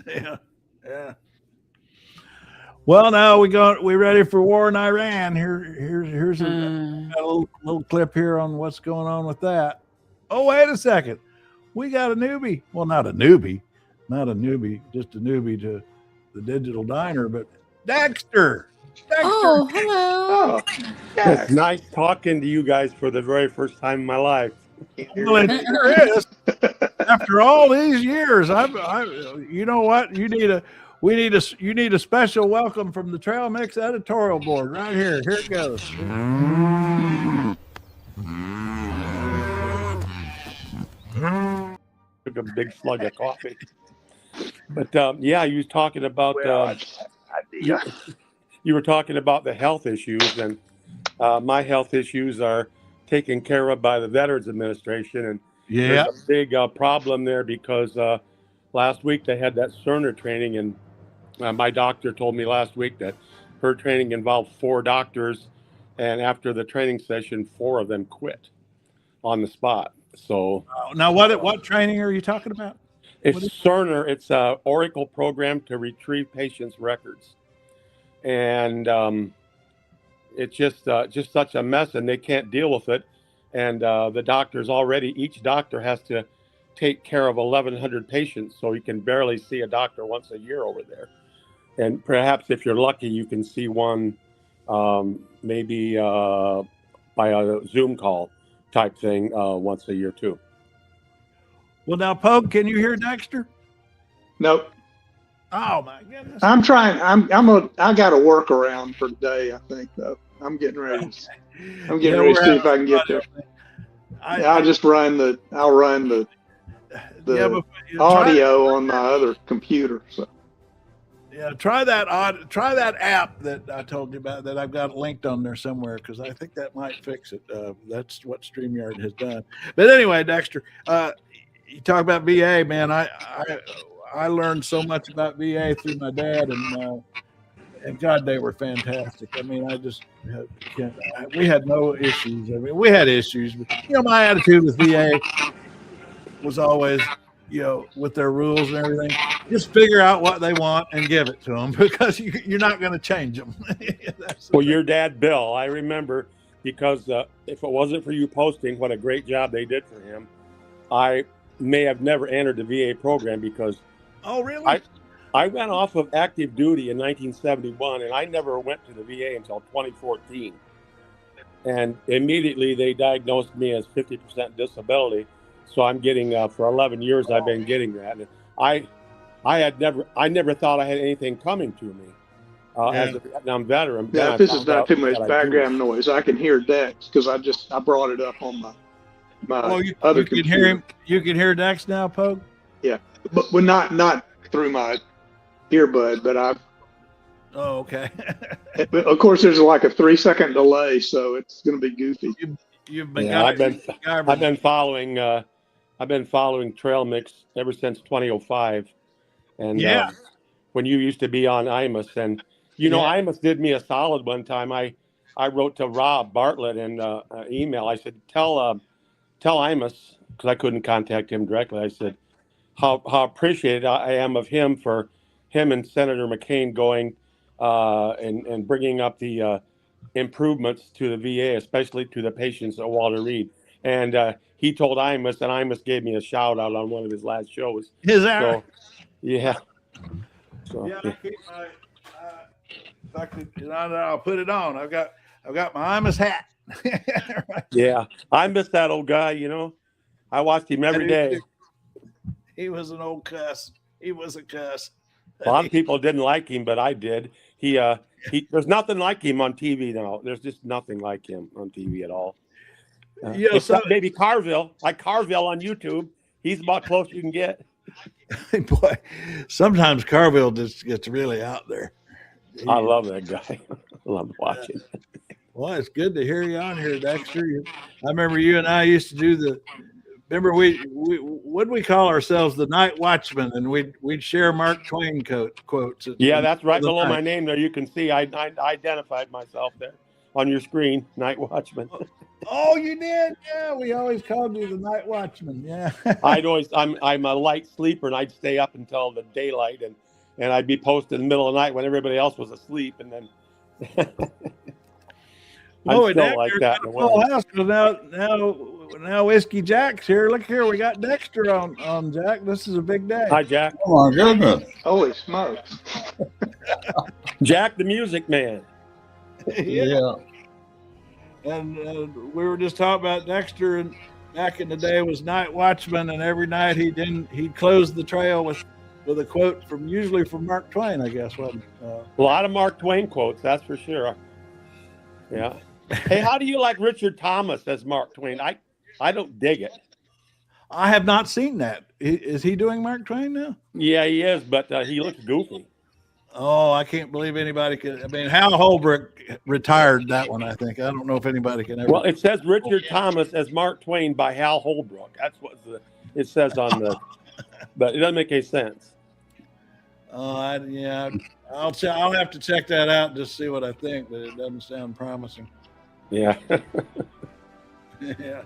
Yeah. Well, now we ready for war in Iran. Here's a little clip here on what's going on with that. Oh, wait a second. We got a newbie. Well, not a newbie, just a newbie to the digital diner, but Dexter. Oh, hello. Oh, It's nice talking to you guys for the very first time in my life. Well, it sure is. After all these years, you know what? You need a special welcome from the Trail Mix editorial board right here. Here it goes. Took a big slug of coffee. But you was talking about you were talking about the health issues, and my health issues are taken care of by the Veterans Administration, and there's a big problem there because last week they had that Cerner training, and my doctor told me last week that her training involved 4 doctors, and after the training session, 4 of them quit on the spot. So now, what training are you talking about? It's Cerner. It's an Oracle program to retrieve patients' records, and it's just such a mess, and they can't deal with it. and the doctors already, each doctor has to take care of 1,100 patients, so you can barely see a doctor once a year over there. And perhaps if you're lucky, you can see one maybe by a Zoom call type thing once a year too. Well, now, Pogue, can you hear Dexter? Nope. Oh my goodness! I'm trying. I got a workaround for today. I think though. I'm getting ready. I'm getting ready to see if I can get there. I'll run the audio on my other computer. So. Yeah, try that app that I told you about that I've got linked on there somewhere, because I think that might fix it. That's what StreamYard has done. But anyway, Dexter, you talk about VA, man. I learned so much about VA through my dad, and God, they were fantastic. I mean, we had no issues. I mean, we had issues, but my attitude with VA was always, with their rules and everything, just figure out what they want and give it to them, because you're not going to change them. Well, your dad, Bill, I remember, because if it wasn't for you posting what a great job they did for him, I may have never entered the VA program, because oh, really? I went off of active duty in 1971, and I never went to the VA until 2014. And immediately they diagnosed me as 50% disability. So I'm getting, for 11 years, I've been getting that. And I never thought I had anything coming to me as a Vietnam veteran. Yeah, if this is not too much background noise, I can hear Dex, because I brought it up on my other computer. You can hear him. You can hear Dex now, Pogue? Yeah, but not through my earbud, but I've. Oh, okay. But of course, there's like a 3-second delay, so it's going to be goofy. I've been following Trail Mix ever since 2005, and when you used to be on Imus, and Imus did me a solid one time. I wrote to Rob Bartlett in an email. I said, tell Imus, because I couldn't contact him directly. I said how appreciated I am of him, for him and Senator McCain going and bringing up the improvements to the VA, especially to the patients at Walter Reed. And he told Imus, and Imus gave me a shout out on one of his last shows. Is that? So, yeah. So, yeah, I keep my. If I could, I'll put it on. I've got my Imus hat. Right. Yeah, I miss that old guy. I watched him every day. He was an old cuss. He was a cuss. A lot of people didn't like him, but I did. There's nothing like him on TV now. There's just nothing like him on TV at all. Except maybe Carville, like Carville on YouTube. He's about close you can get. Boy, sometimes Carville just gets really out there. I love that guy. I love watching. Well, it's good to hear you on here, Dexter. I remember you and I used to do remember what we call ourselves, the Night Watchman, and we'd share Mark Twain quotes. Yeah, that's right below my name there. You can see I identified myself there on your screen, Night Watchman. Oh, you did? Yeah, we always called you the Night Watchman. Yeah. I'm a light sleeper, and I'd stay up until the daylight, and I'd be posted in the middle of the night when everybody else was asleep, and then I'm still like that. Full house, now Whiskey Jack's here. Look here, we got Dexter on Jack. This is a big day. Hi, Jack. Oh my goodness! Holy smokes! Jack, the Music Man. Yeah. And we were just talking about Dexter, and back in the day was Night Watchman, and every night he'd close the trail with a quote usually from Mark Twain, I guess. Wasn't a lot of Mark Twain quotes, that's for sure. Yeah. Hey, how do you like Richard Thomas as Mark Twain? I don't dig it. I have not seen that. Is he doing Mark Twain now? Yeah, he is, but he looks goofy. Oh, I can't believe anybody could. I mean, Hal Holbrook retired that one, I think. I don't know if anybody can ever. Well, it says Richard Thomas as Mark Twain by Hal Holbrook. That's what it says on the, but it doesn't make any sense. Yeah, I'll have to check that out and just see what I think, but it doesn't sound promising. Yeah. Yeah.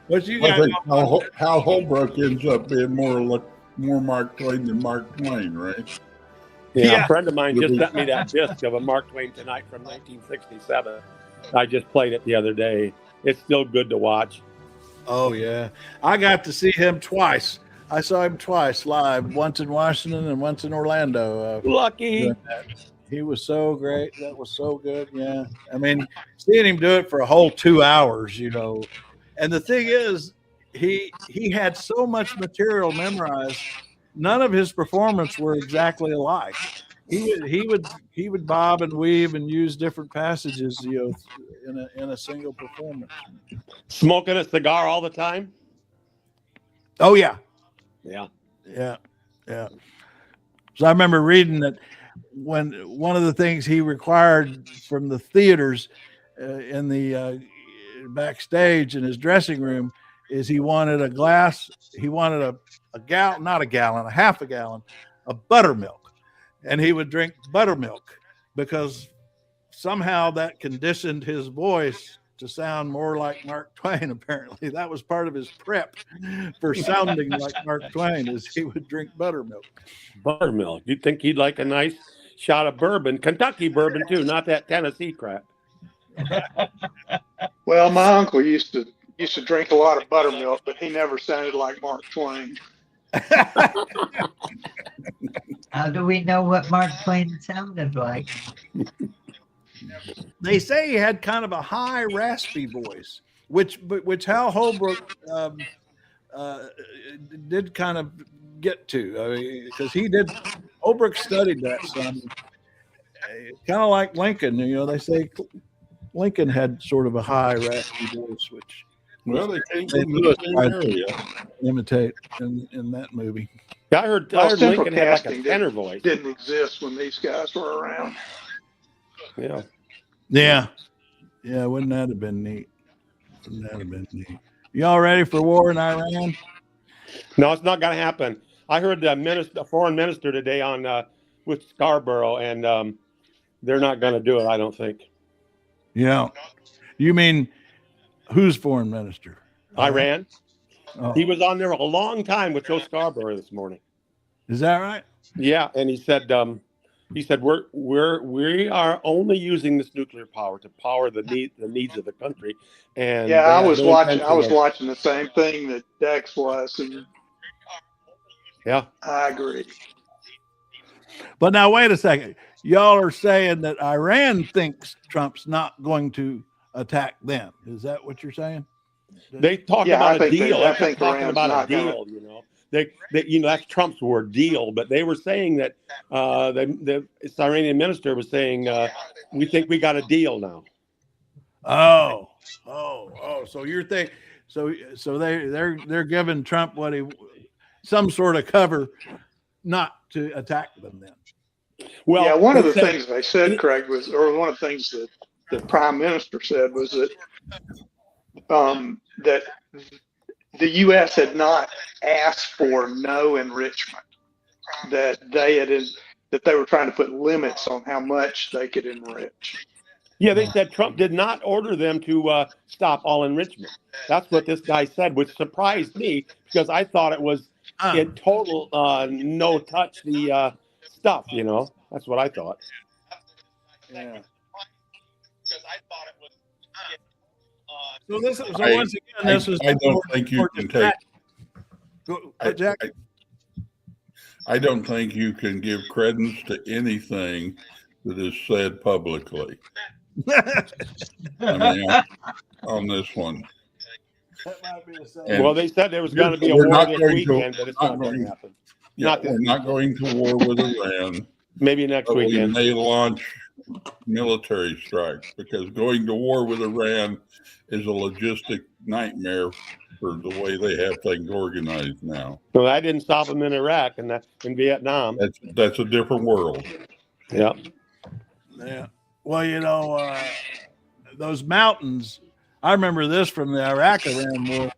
What you got? I think Hal Holbrook ends up being more Mark Twain than Mark Twain, right? Yeah, a friend of mine just sent me that disc of a Mark Twain Tonight from 1967. I just played it the other day, it's still good to watch. Oh yeah, I got to see him twice. I saw him twice live, once in Washington and once in Orlando. Lucky. He was so great. That was so good. Yeah. I mean, seeing him do it for a whole 2 hours, you know. And the thing is, he had so much material memorized. None of his performances were exactly alike. He would bob and weave and use different passages, you know, in a single performance. Smoking a cigar all the time? Oh yeah. Yeah. Yeah. Yeah. So I remember reading that when one of the things he required from the theaters in the backstage in his dressing room is he wanted a gallon, not a gallon, a half a gallon of buttermilk. And he would drink buttermilk because somehow that conditioned his voice to sound more like Mark Twain. Apparently that was part of his prep for sounding like Mark Twain, is he would drink buttermilk. Buttermilk. You'd think he'd like a nice shot of bourbon, Kentucky bourbon too, not that Tennessee crap. Well, my uncle used to drink a lot of buttermilk, but he never sounded like Mark Twain. How do we know what Mark Twain sounded like? They say he had kind of a high, raspy voice, which Hal Holbrook did kind of get to, because Holbrook studied that some, kind of like Lincoln. You know, they say Lincoln had sort of a high, raspy voice, which they came from the same area. Imitate in that movie. I heard Lincoln had like a tenor voice. Didn't exist when these guys were around. Yeah. Yeah. Wouldn't that have been neat? Y'all ready for war in Iran? No, it's not going to happen. I heard the foreign minister today on with Scarborough, and they're not going to do it, I don't think. Yeah. You mean who's foreign minister? Iran. Oh. He was on there a long time with Joe Scarborough this morning. Is that right? Yeah, and he said we are only using this nuclear power to power the needs of the country. And yeah, I was watching the same thing that Dex was, and yeah, I agree. But now wait a second. Y'all are saying that Iran thinks Trump's not going to attack them. Is that what you're saying? They talk about a deal. I think talking about a deal. You know, they that's Trump's word, deal. But they were saying that the Iranian minister was saying we think we got a deal now. Oh. So you're thinking so they're giving Trump some sort of cover not to attack them then. Well, yeah, one of the things they said, Craig, was, or one of the things that the prime minister said was that that the U.S. had not asked for no enrichment, that they were trying to put limits on how much they could enrich. Yeah, they said Trump did not order them to stop all enrichment. That's what this guy said, which surprised me because I thought it was in total no touch the stuff. You know, that's what I thought. Yeah. So once again, this is. I don't think you can take. I don't think you can give credence to anything that is said publicly. I mean, on this one. Well, they said there was going to be a war this weekend, but it's not going to happen. Yeah, we're not going to war with Iran. Maybe next weekend. We may launch military strikes because going to war with Iran is a logistic nightmare for the way they have things organized now. Well, that didn't stop them in Iraq and in Vietnam. That's a different world. Yeah. Yeah. Well, you know, those mountains, I remember this from the Iraq-Iran war.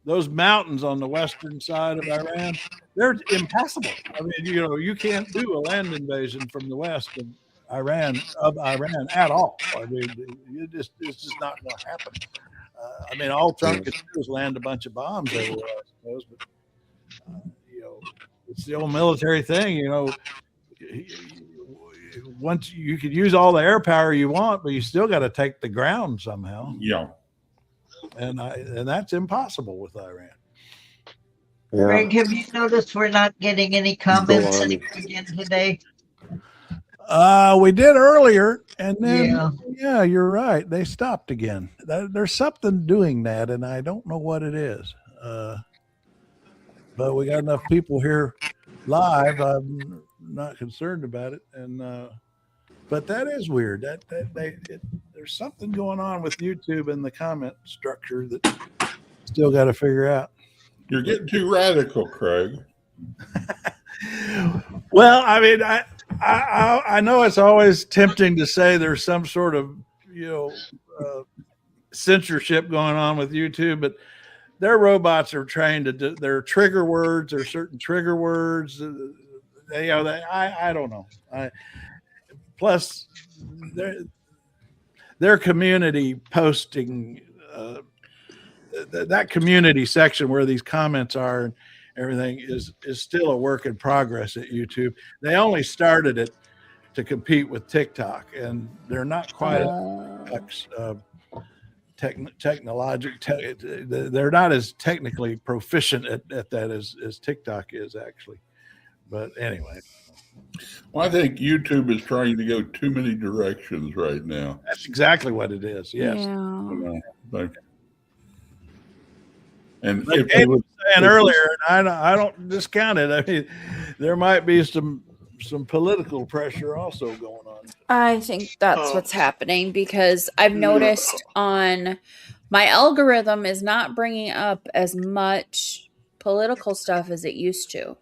Those mountains on the western side of Iran, they're impassable. I mean, you know, you can't do a land invasion from the west of Iran at all. I mean, it's just not going to happen. I mean, all Trump can do is land a bunch of bombs everywhere, I suppose. But you know, it's the old military thing. You know, once you could use all the air power you want, but you still got to take the ground somehow. Yeah. and that's impossible with Iran. Yeah. Greg, have you noticed we're not getting any comments again today? We did earlier, and then Yeah. yeah, you're right. They stopped again. There's something doing that, and I don't know what it is. But we got enough people here live. I'm not concerned about it, and but that is weird. There's something going on with YouTube and the comment structure that still got to figure out. You're getting too radical, Craig. Well, I mean, I know it's always tempting to say there's some sort of censorship going on with YouTube, but their robots are trained to do their trigger words or certain trigger words. I don't know. Plus, their community posting, that community section where these comments are and everything is still a work in progress at YouTube. They only started it to compete with TikTok, and they're not quite they're not as technically proficient at that as TikTok is, actually. But anyway. Well, I think YouTube is trying to go too many directions right now. That's exactly what it is. Yes. Yeah. And like Dave was saying earlier, and I don't discount it. I mean, there might be some political pressure also going on. I think that's what's happening, because I've noticed on my algorithm is not bringing up as much political stuff as it used to.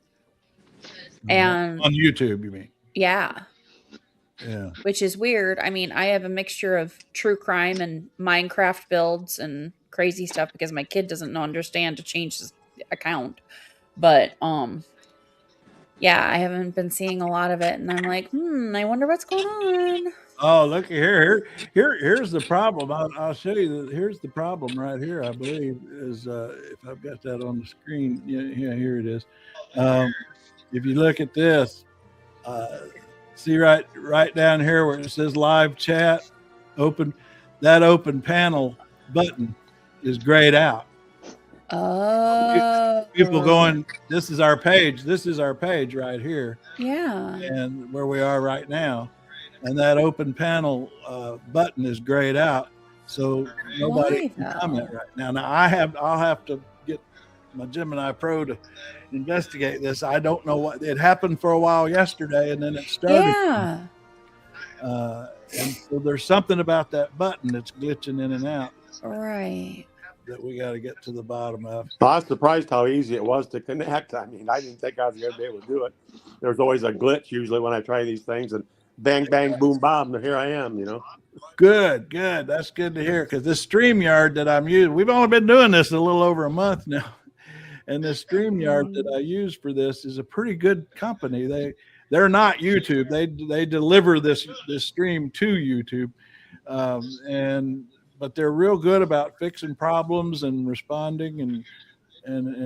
And on YouTube, you mean? Yeah. Yeah. Which is weird. I mean, I have a mixture of true crime and Minecraft builds and crazy stuff because my kid doesn't understand to change his account. But yeah, I haven't been seeing a lot of it, and I'm like, I wonder what's going on. Oh, look here's the problem. I'll show you here's the problem right here. I believe is if I've got that on the screen. Yeah, here it is. If you look at this, see right down here where it says live chat, that open panel button is grayed out. Oh. People going, this is our page. This is our page right here. Yeah. And where we are right now. And that open panel button is grayed out. So nobody can comment right now. Now I'll have to get my Gemini Pro to investigate this. I don't know what it happened for a while yesterday, and then it started. Yeah. And so there's something about that button that's glitching in and out. Right. That we got to get to the bottom of. I was surprised how easy it was to connect. I mean, I didn't think I was going to be able to do it. There's always a glitch usually when I try these things, and bang, bang, boom, bomb, and here I am, Good. That's good to hear, because this StreamYard that I'm using, we've only been doing this a little over a month now. And this StreamYard that I use for this is a pretty good company. They're not YouTube. They deliver this stream to YouTube, but they're real good about fixing problems and responding and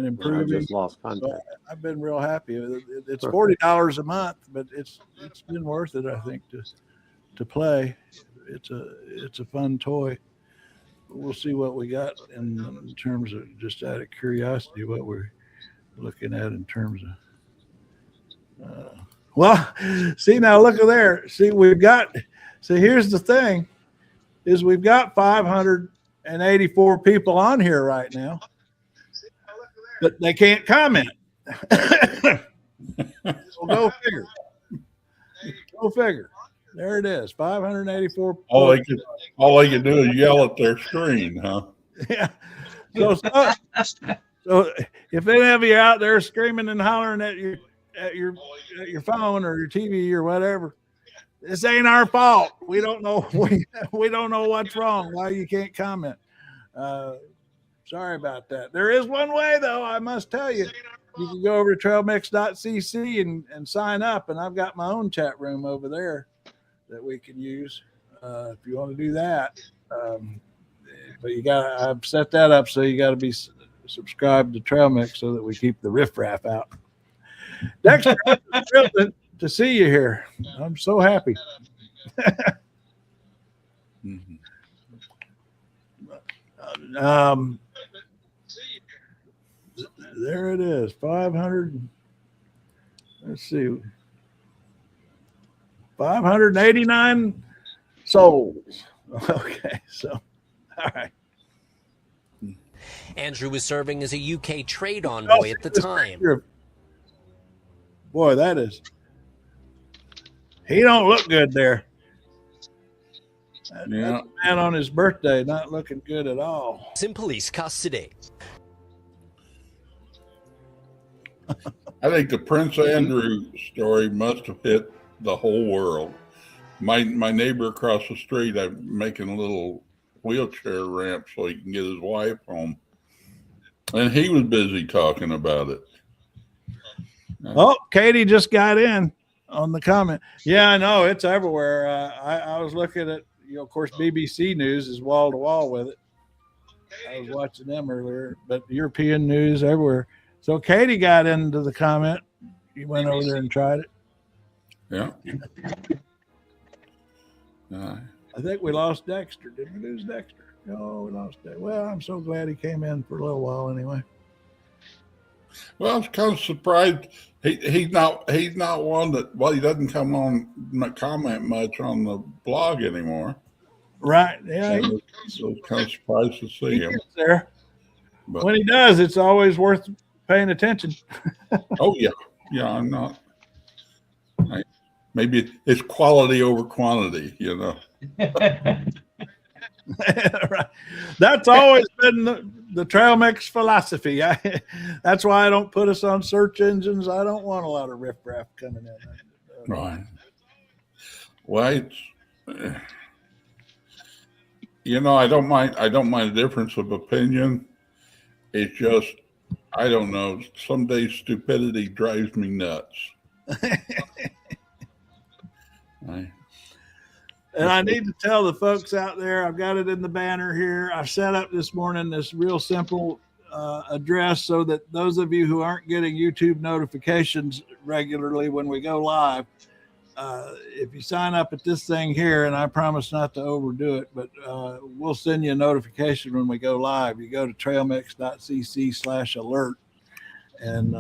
improving. I just lost contact. So I've been real happy. It's $40 a month, but it's been worth it, I think, to play. It's a fun toy. We'll see what we got in terms of, just out of curiosity, what we're looking at in terms of. Well, see, now look at there. See, here's the thing, is we've got 584 people on here right now, but they can't comment. So go figure. Go figure. There it is, 584. All they can do is yell at their screen, huh? Yeah. So if any of you are out there screaming and hollering at your phone or your TV or whatever, this ain't our fault. We don't know. We don't know what's wrong. Why you can't comment. Sorry about that. There is one way, though, I must tell you. You can go over to trailmix.cc and sign up, and I've got my own chat room over there that we can use if you want to do that. But I've set that up so you got to be subscribed to Trail Mix so that we keep the riffraff out. Dexter, I'm thrilled to see you here. I'm so happy. There it is. 500. Let's see. 589 souls. Okay, so all right. Andrew was serving as a UK trade envoy at the time. Boy, that is. He don't look good there. That's a man on his birthday, not looking good at all. In police custody. I think the Prince Andrew story must have hit the whole world. My neighbor across the street, I'm making a little wheelchair ramp so he can get his wife home. And he was busy talking about it. Oh, Katie just got in on the comment. Yeah, I know. It's everywhere. I was looking at, of course, BBC News is wall to wall with it. I was watching them earlier, but European news everywhere. So Katie got into the comment. You went over there and tried it. Yeah. I think we lost Dexter. Did we lose Dexter? No, we lost Dexter. Well, I'm so glad he came in for a little while anyway. Well, I was kind of surprised. He's not one that, well, he doesn't come on, comment much on the blog anymore. Right. Yeah. I was kind of surprised to see him there. But when he does, it's always worth paying attention. Oh, yeah. Yeah, I'm not. Maybe it's quality over quantity, Right. That's always been the trail mix philosophy. That's why I don't put us on search engines. I don't want a lot of riffraff coming in. Right. Well, I don't mind a difference of opinion. It's just, I don't know. Some days stupidity drives me nuts. And I need to tell the folks out there, I've got it in the banner here. I've set up this morning this real simple address so that those of you who aren't getting YouTube notifications regularly when we go live, if you sign up at this thing here, and I promise not to overdo it, but we'll send you a notification when we go live. You go to trailmix.cc/alert and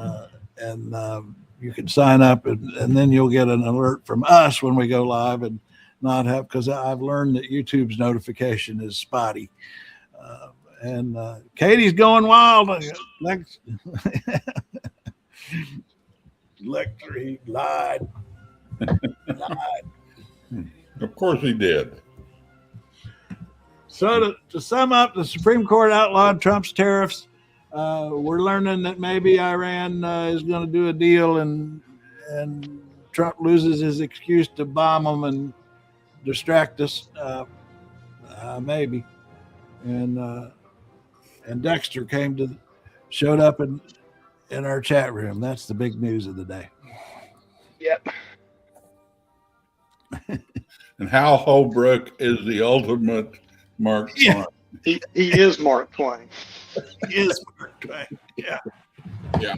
you can sign up and then you'll get an alert from us when we go live and not have, because I've learned that YouTube's notification is spotty. And Katie's going wild. Lecter, he lied. Of course he did. So to sum up, the Supreme Court outlawed Trump's tariffs. We're learning that maybe Iran is going to do a deal and Trump loses his excuse to bomb them and distract us. Maybe. And Dexter showed up in our chat room. That's the big news of the day. Yep. And Hal Holbrook is the ultimate Mark Twain. He is Mark Twain. He is Mark Twain. Yeah. Yeah.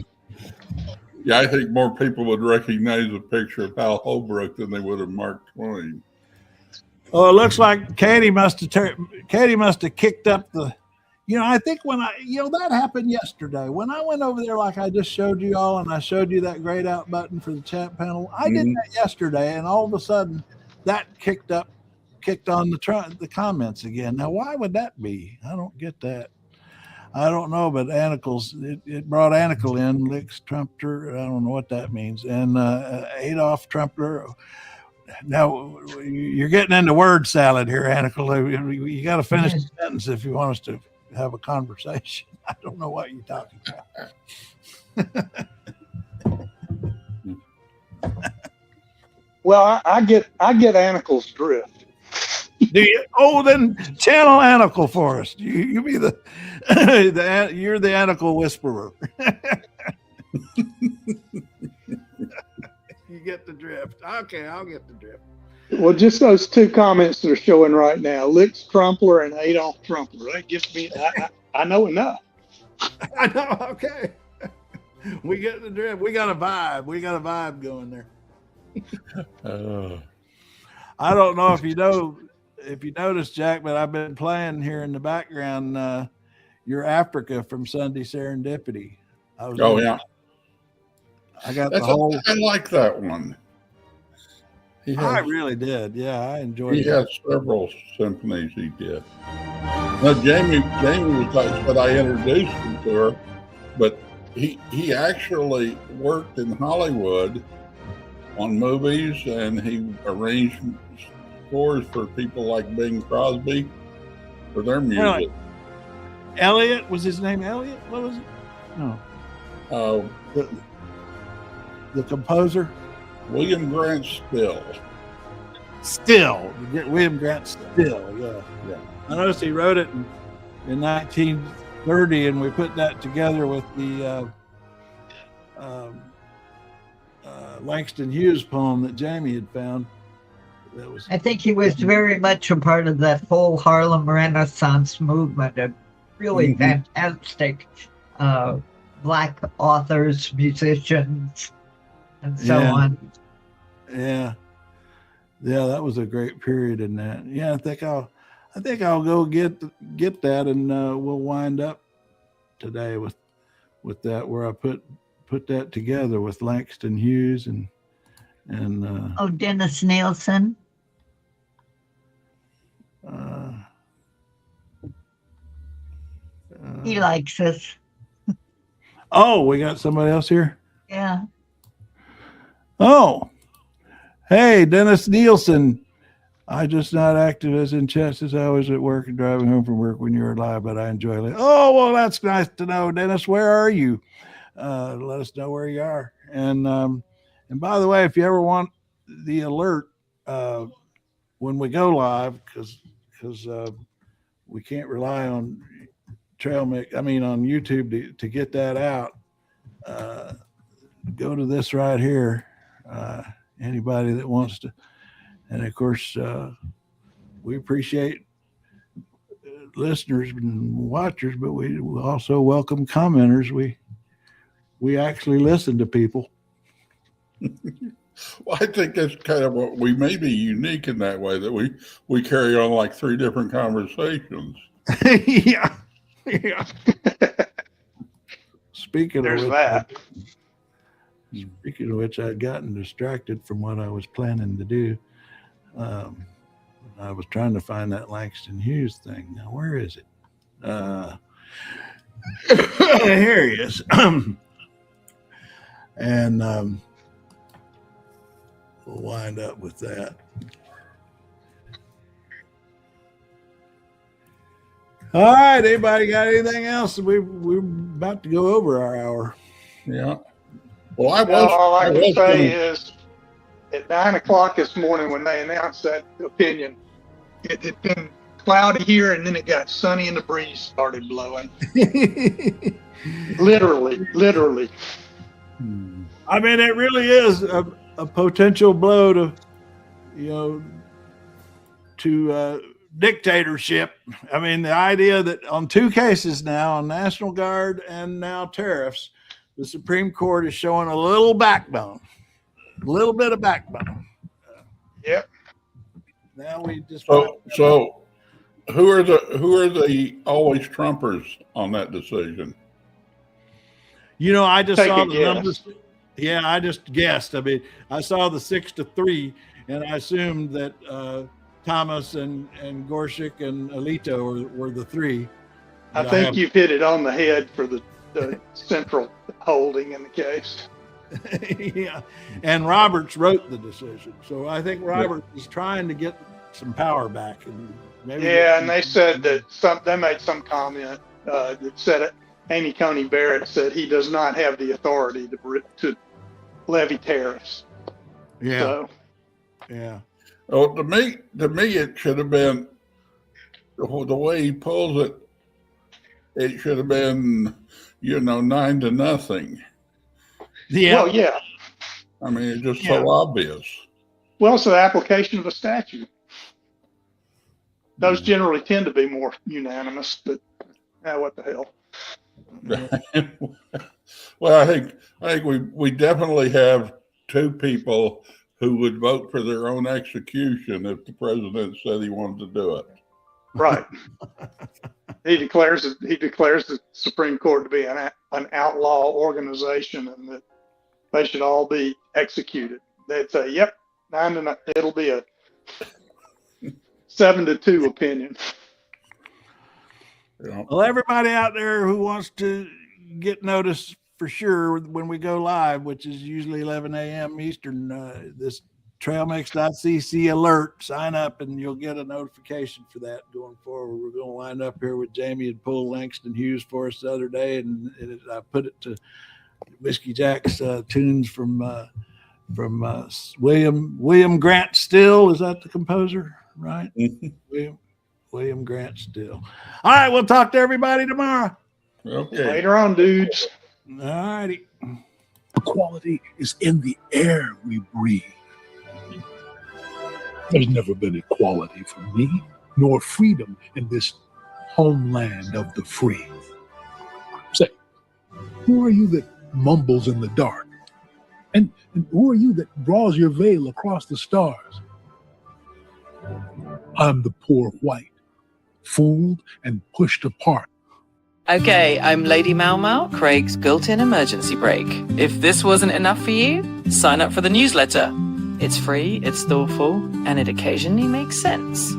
Yeah, I think more people would recognize a picture of Hal Holbrook than they would of Mark Twain. Oh, it looks like Katie must have kicked up the. I think that happened yesterday. When I went over there, like I just showed you all, and I showed you that grayed out button for the chat panel. I did that yesterday, and all of a sudden, that kicked on the comments again. Now, why would that be? I don't get that. I don't know, but it brought Anicle in, Licks Trumpter. I don't know what that means. And Adolf Trumpler. Now, you're getting into word salad here, Anicle. You got to finish the sentence if you want us to have a conversation. I don't know what you're talking about. Well, I get Anicle's drift. Do you? Oh, then channel Anicle for us. You be you're the Anicle whisperer. You get the drift. Okay, I'll get the drift. Well, just those two comments that are showing right now, Licks Trumpler and Adolf Trumpler. That gives me, I know enough. I know, okay. We get the drift. We got a vibe. We got a vibe going there. I don't know if you noticed, Jack, but I've been playing here in the background your Africa from Sunday Serendipity. I got the whole. I like that one. I really did. Yeah, I enjoyed it. He had several symphonies he did. Now, Jamie was like that I introduced him to her, but he actually worked in Hollywood on movies, and he arranged scores for people like Bing Crosby for their music. Really? Elliot, was his name Elliot? What was it? No. The composer? William Grant Still. William Grant Still, yeah. I noticed he wrote it in 1930, and we put that together with the Langston Hughes poem that Jamie had found. I think he was very much a part of that whole Harlem Renaissance movement, a really fantastic Black authors, musicians, and so on. Yeah, that was a great period in that. Yeah, I think I'll go get that, and we'll wind up today with that, where I put that together with Langston Hughes and Dennis Nielsen. He likes us. Oh, we got somebody else here? Yeah. Oh, hey, Dennis Nielsen. I just not active as in chess as I was at work and driving home from work when you were alive, but I enjoy it. Oh, well, that's nice to know, Dennis. Where are you? Let us know where you are. And by the way, if you ever want the alert when we go live, because we can't rely on on YouTube to get that out, go to this right here. Anybody that wants to. And of course, we appreciate listeners and watchers, but we also welcome commenters. We actually listen to people. Well, I think that's kind of what we may be unique in that way, that we carry on like 3 different conversations. Yeah. Speaking of which, I'd gotten distracted from what I was planning to do. I was trying to find that Langston Hughes thing. Now, where is it? Here he is. And we'll wind up with that. All right, anybody got anything else? We're about to go over our hour. Yeah. Well, all I can say is at 9 o'clock this morning when they announced that opinion, it had been cloudy here, and then it got sunny and the breeze started blowing. Literally. I mean, it really is a potential blow to dictatorship. I mean, the idea that on 2 cases now, on National Guard and now tariffs, the Supreme Court is showing a little backbone, a little bit of backbone. Yep. Now we just so who are the always Trumpers on that decision? I just saw the numbers. Yeah, I just guessed. I mean, I saw the 6-3, and I assumed that Thomas and Gorsuch and Alito were the 3. I think you've hit it on the head for the central holding in the case. Yeah, and Roberts wrote the decision, so I think Roberts is trying to get some power back, and maybe. Yeah, and they said that they made some comment that said it. Amy Coney Barrett said he does not have the authority to levy tariffs. Yeah. So, yeah. Oh, to me, it should have been the way he pulls it. It should have been, 9-0. Yeah. Well, yeah. I mean, it's just so obvious. Well, it's the application of a statute. Those generally tend to be more unanimous, but what the hell? Well, I think we definitely have 2 people who would vote for their own execution if the president said he wanted to do it. Right. he declares the Supreme Court to be an outlaw organization, and that they should all be executed. They'd say, "Yep, 9-9." It'll be a 7-2 opinion. Well, everybody out there who wants to get notice for sure when we go live, which is usually 11 a.m. Eastern, this trailmix.cc alert, sign up and you'll get a notification for that going forward. We're going to wind up here with Jamie and pull Langston Hughes for us the other day, and I put it to Whiskey Jack's tunes from William Grant Still. Is that the composer, right? William Grant Still. All right, we'll talk to everybody tomorrow. Okay. Later on, dudes. All righty. Equality is in the air we breathe. There's never been equality for me, nor freedom in this homeland of the free. Say, who are you that mumbles in the dark? And who are you that draws your veil across the stars? I'm the poor white, fooled and pushed apart. Okay, I'm Lady Mau Mau, Craig's built-in emergency brake. If this wasn't enough for you, sign up for the newsletter. It's free, it's thoughtful, and it occasionally makes sense.